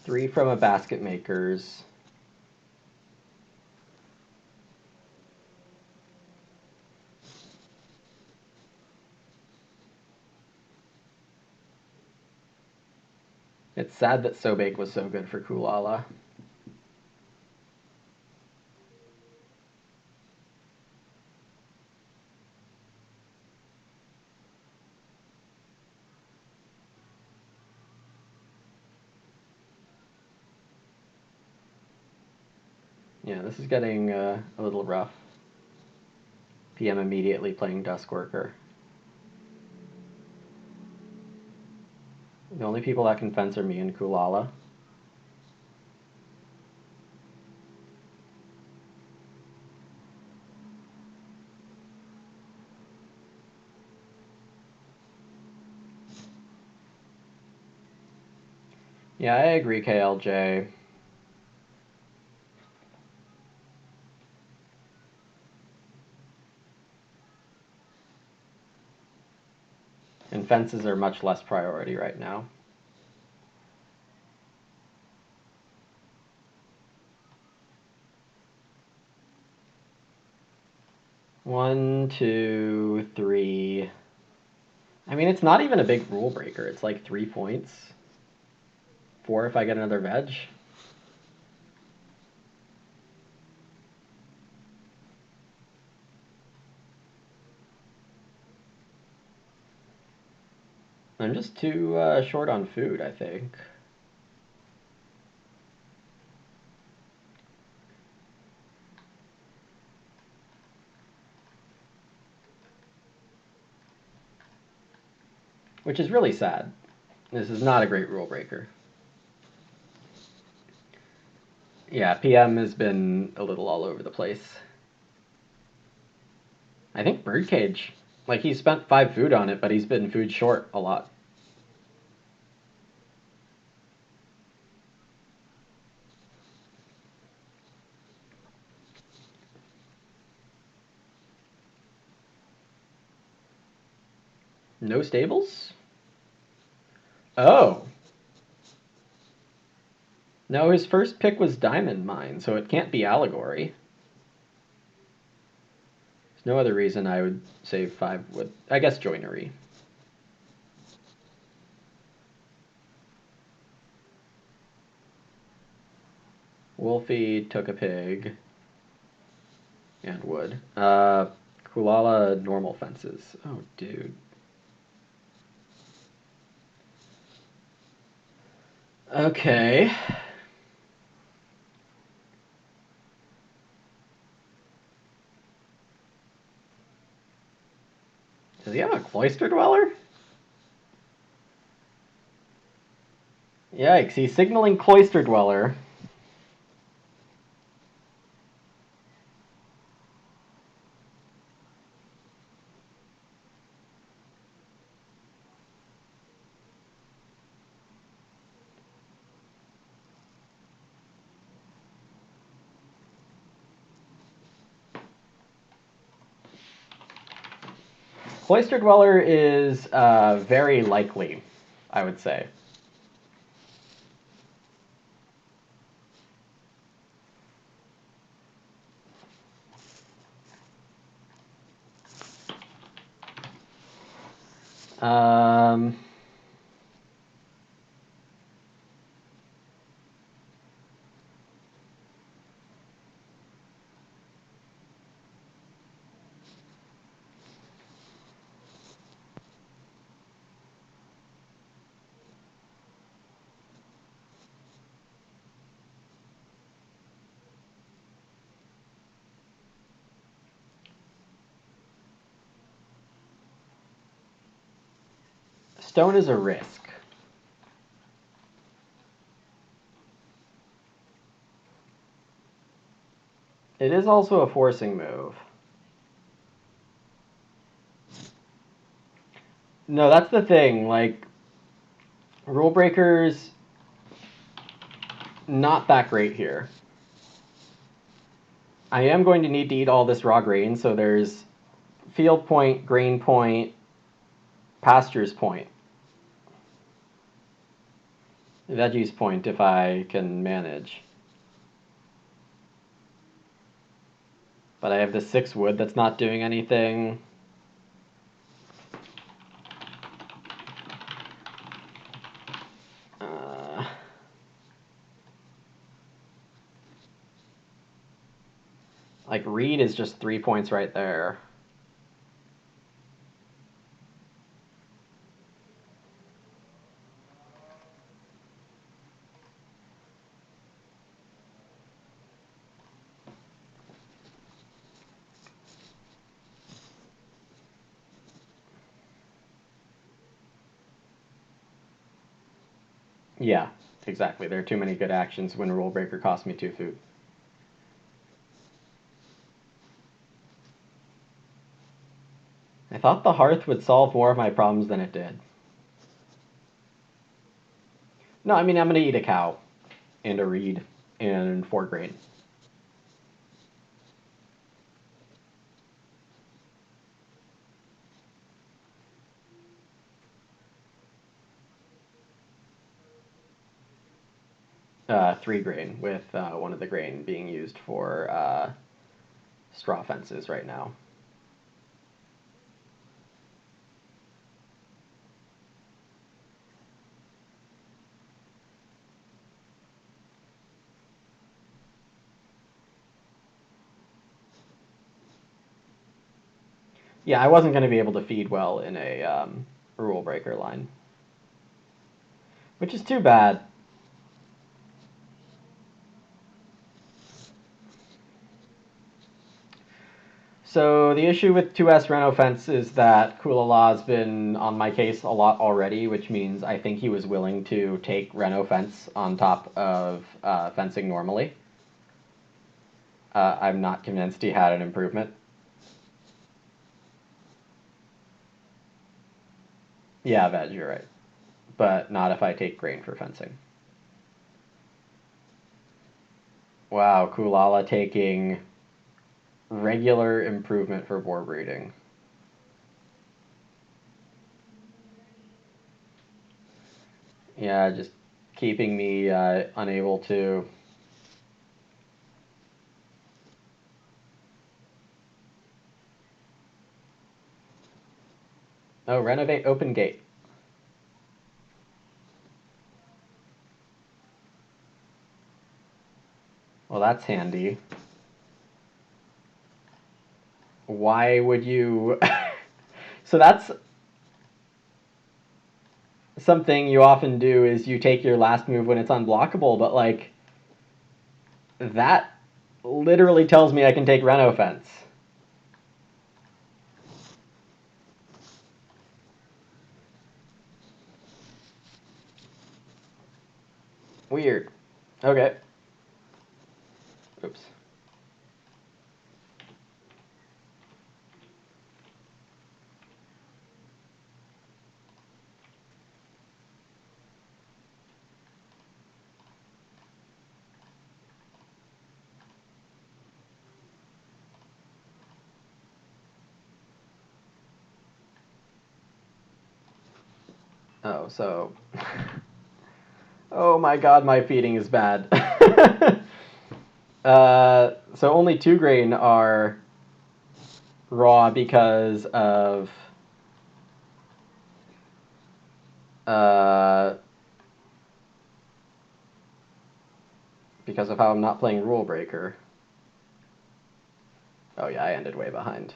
A: Three from a basket maker's. It's sad that Sobake was so good for Kulala. Yeah, this is getting a little rough. PM immediately playing Duskworker. The only people that can fence are me and Kulala. Yeah, I agree, KLJ. And fences are much less priority right now. One, two, three. I mean, it's not even a big rule breaker. It's like 3 points. 4 if I get another veg. I'm just too short on food, I think. Which is really sad. This is not a great rule breaker. Yeah, PM has been a little all over the place. I think Birdcage. Like, he spent 5 food on it, but he's been food short a lot. No stables? Oh. No, his first pick was Diamond Mine, so it can't be Allegory. No other reason I would save 5 wood. I guess joinery. Wolfie took a pig and wood. Kulala normal fences. Oh, dude. Okay. Does he have a cloister dweller? Yikes, he's signaling cloister dweller. Cloister dweller is very likely, I would say. Um, Stone is a risk. It is also a forcing move. No, that's the thing. Like, rule breakers, not that great here. I am going to need to eat all this raw grain, so there's field point, grain point, pastures point, veggies point if I can manage. But I have the 6 wood that's not doing anything. Like, reed is just 3 points right there. Yeah, exactly. There are too many good actions when rule breaker costs me 2 food. I thought the hearth would solve more of my problems than it did. No, I mean, I'm going to eat a cow and a reed and 4 grain. Three grain, with one of the grain being used for straw fences right now. Yeah, I wasn't going to be able to feed well in a rule breaker line, which is too bad. So the issue with 2S Reno Fence is that Kulala's been on my case a lot already, which means I think he was willing to take Reno Fence on top of fencing normally. I'm not convinced he had an improvement. Yeah, Veg, you're right. But not if I take grain for fencing. Wow, Kulala taking regular improvement for boar breeding. Yeah, just keeping me unable to. Oh, renovate open gate. Well, that's handy. Why would you... So that's something you often do is you take your last move when it's unblockable, but like that literally tells me I can take Reno Fence. Weird. Okay. Oops. Oh, so... Oh my god, my feeding is bad. So only 2 grain are raw because of... because of how I'm not playing Rule Breaker. Oh yeah, I ended way behind.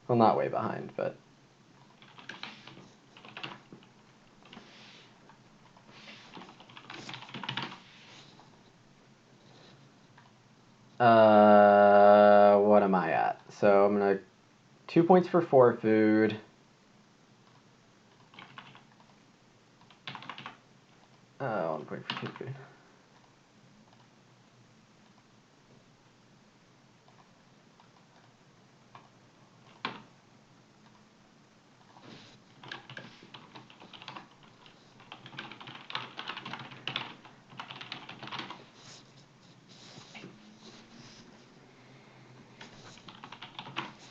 A: Well, not way behind, but... What am I at? So I'm gonna 2 points for 4 food. Oh, 1 point for 2 food.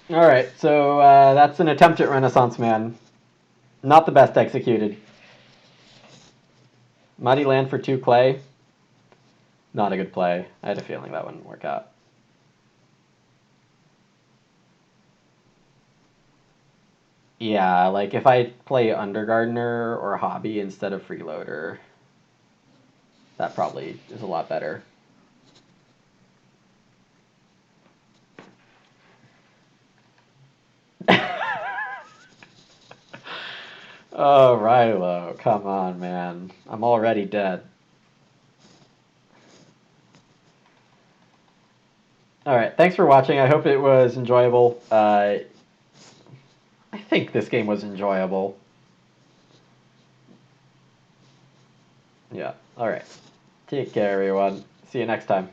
A: All right, so that's an attempt at Renaissance Man. Not the best executed. Muddy land for 2 clay. Not a good play. I had a feeling that wouldn't work out. Yeah, like if I play Undergardener or Hobby instead of Freeloader, that probably is a lot better. Oh, Rilo, come on, man. I'm already dead. Alright, thanks for watching. I hope it was enjoyable. I think this game was enjoyable. Yeah, alright. Take care, everyone. See you next time.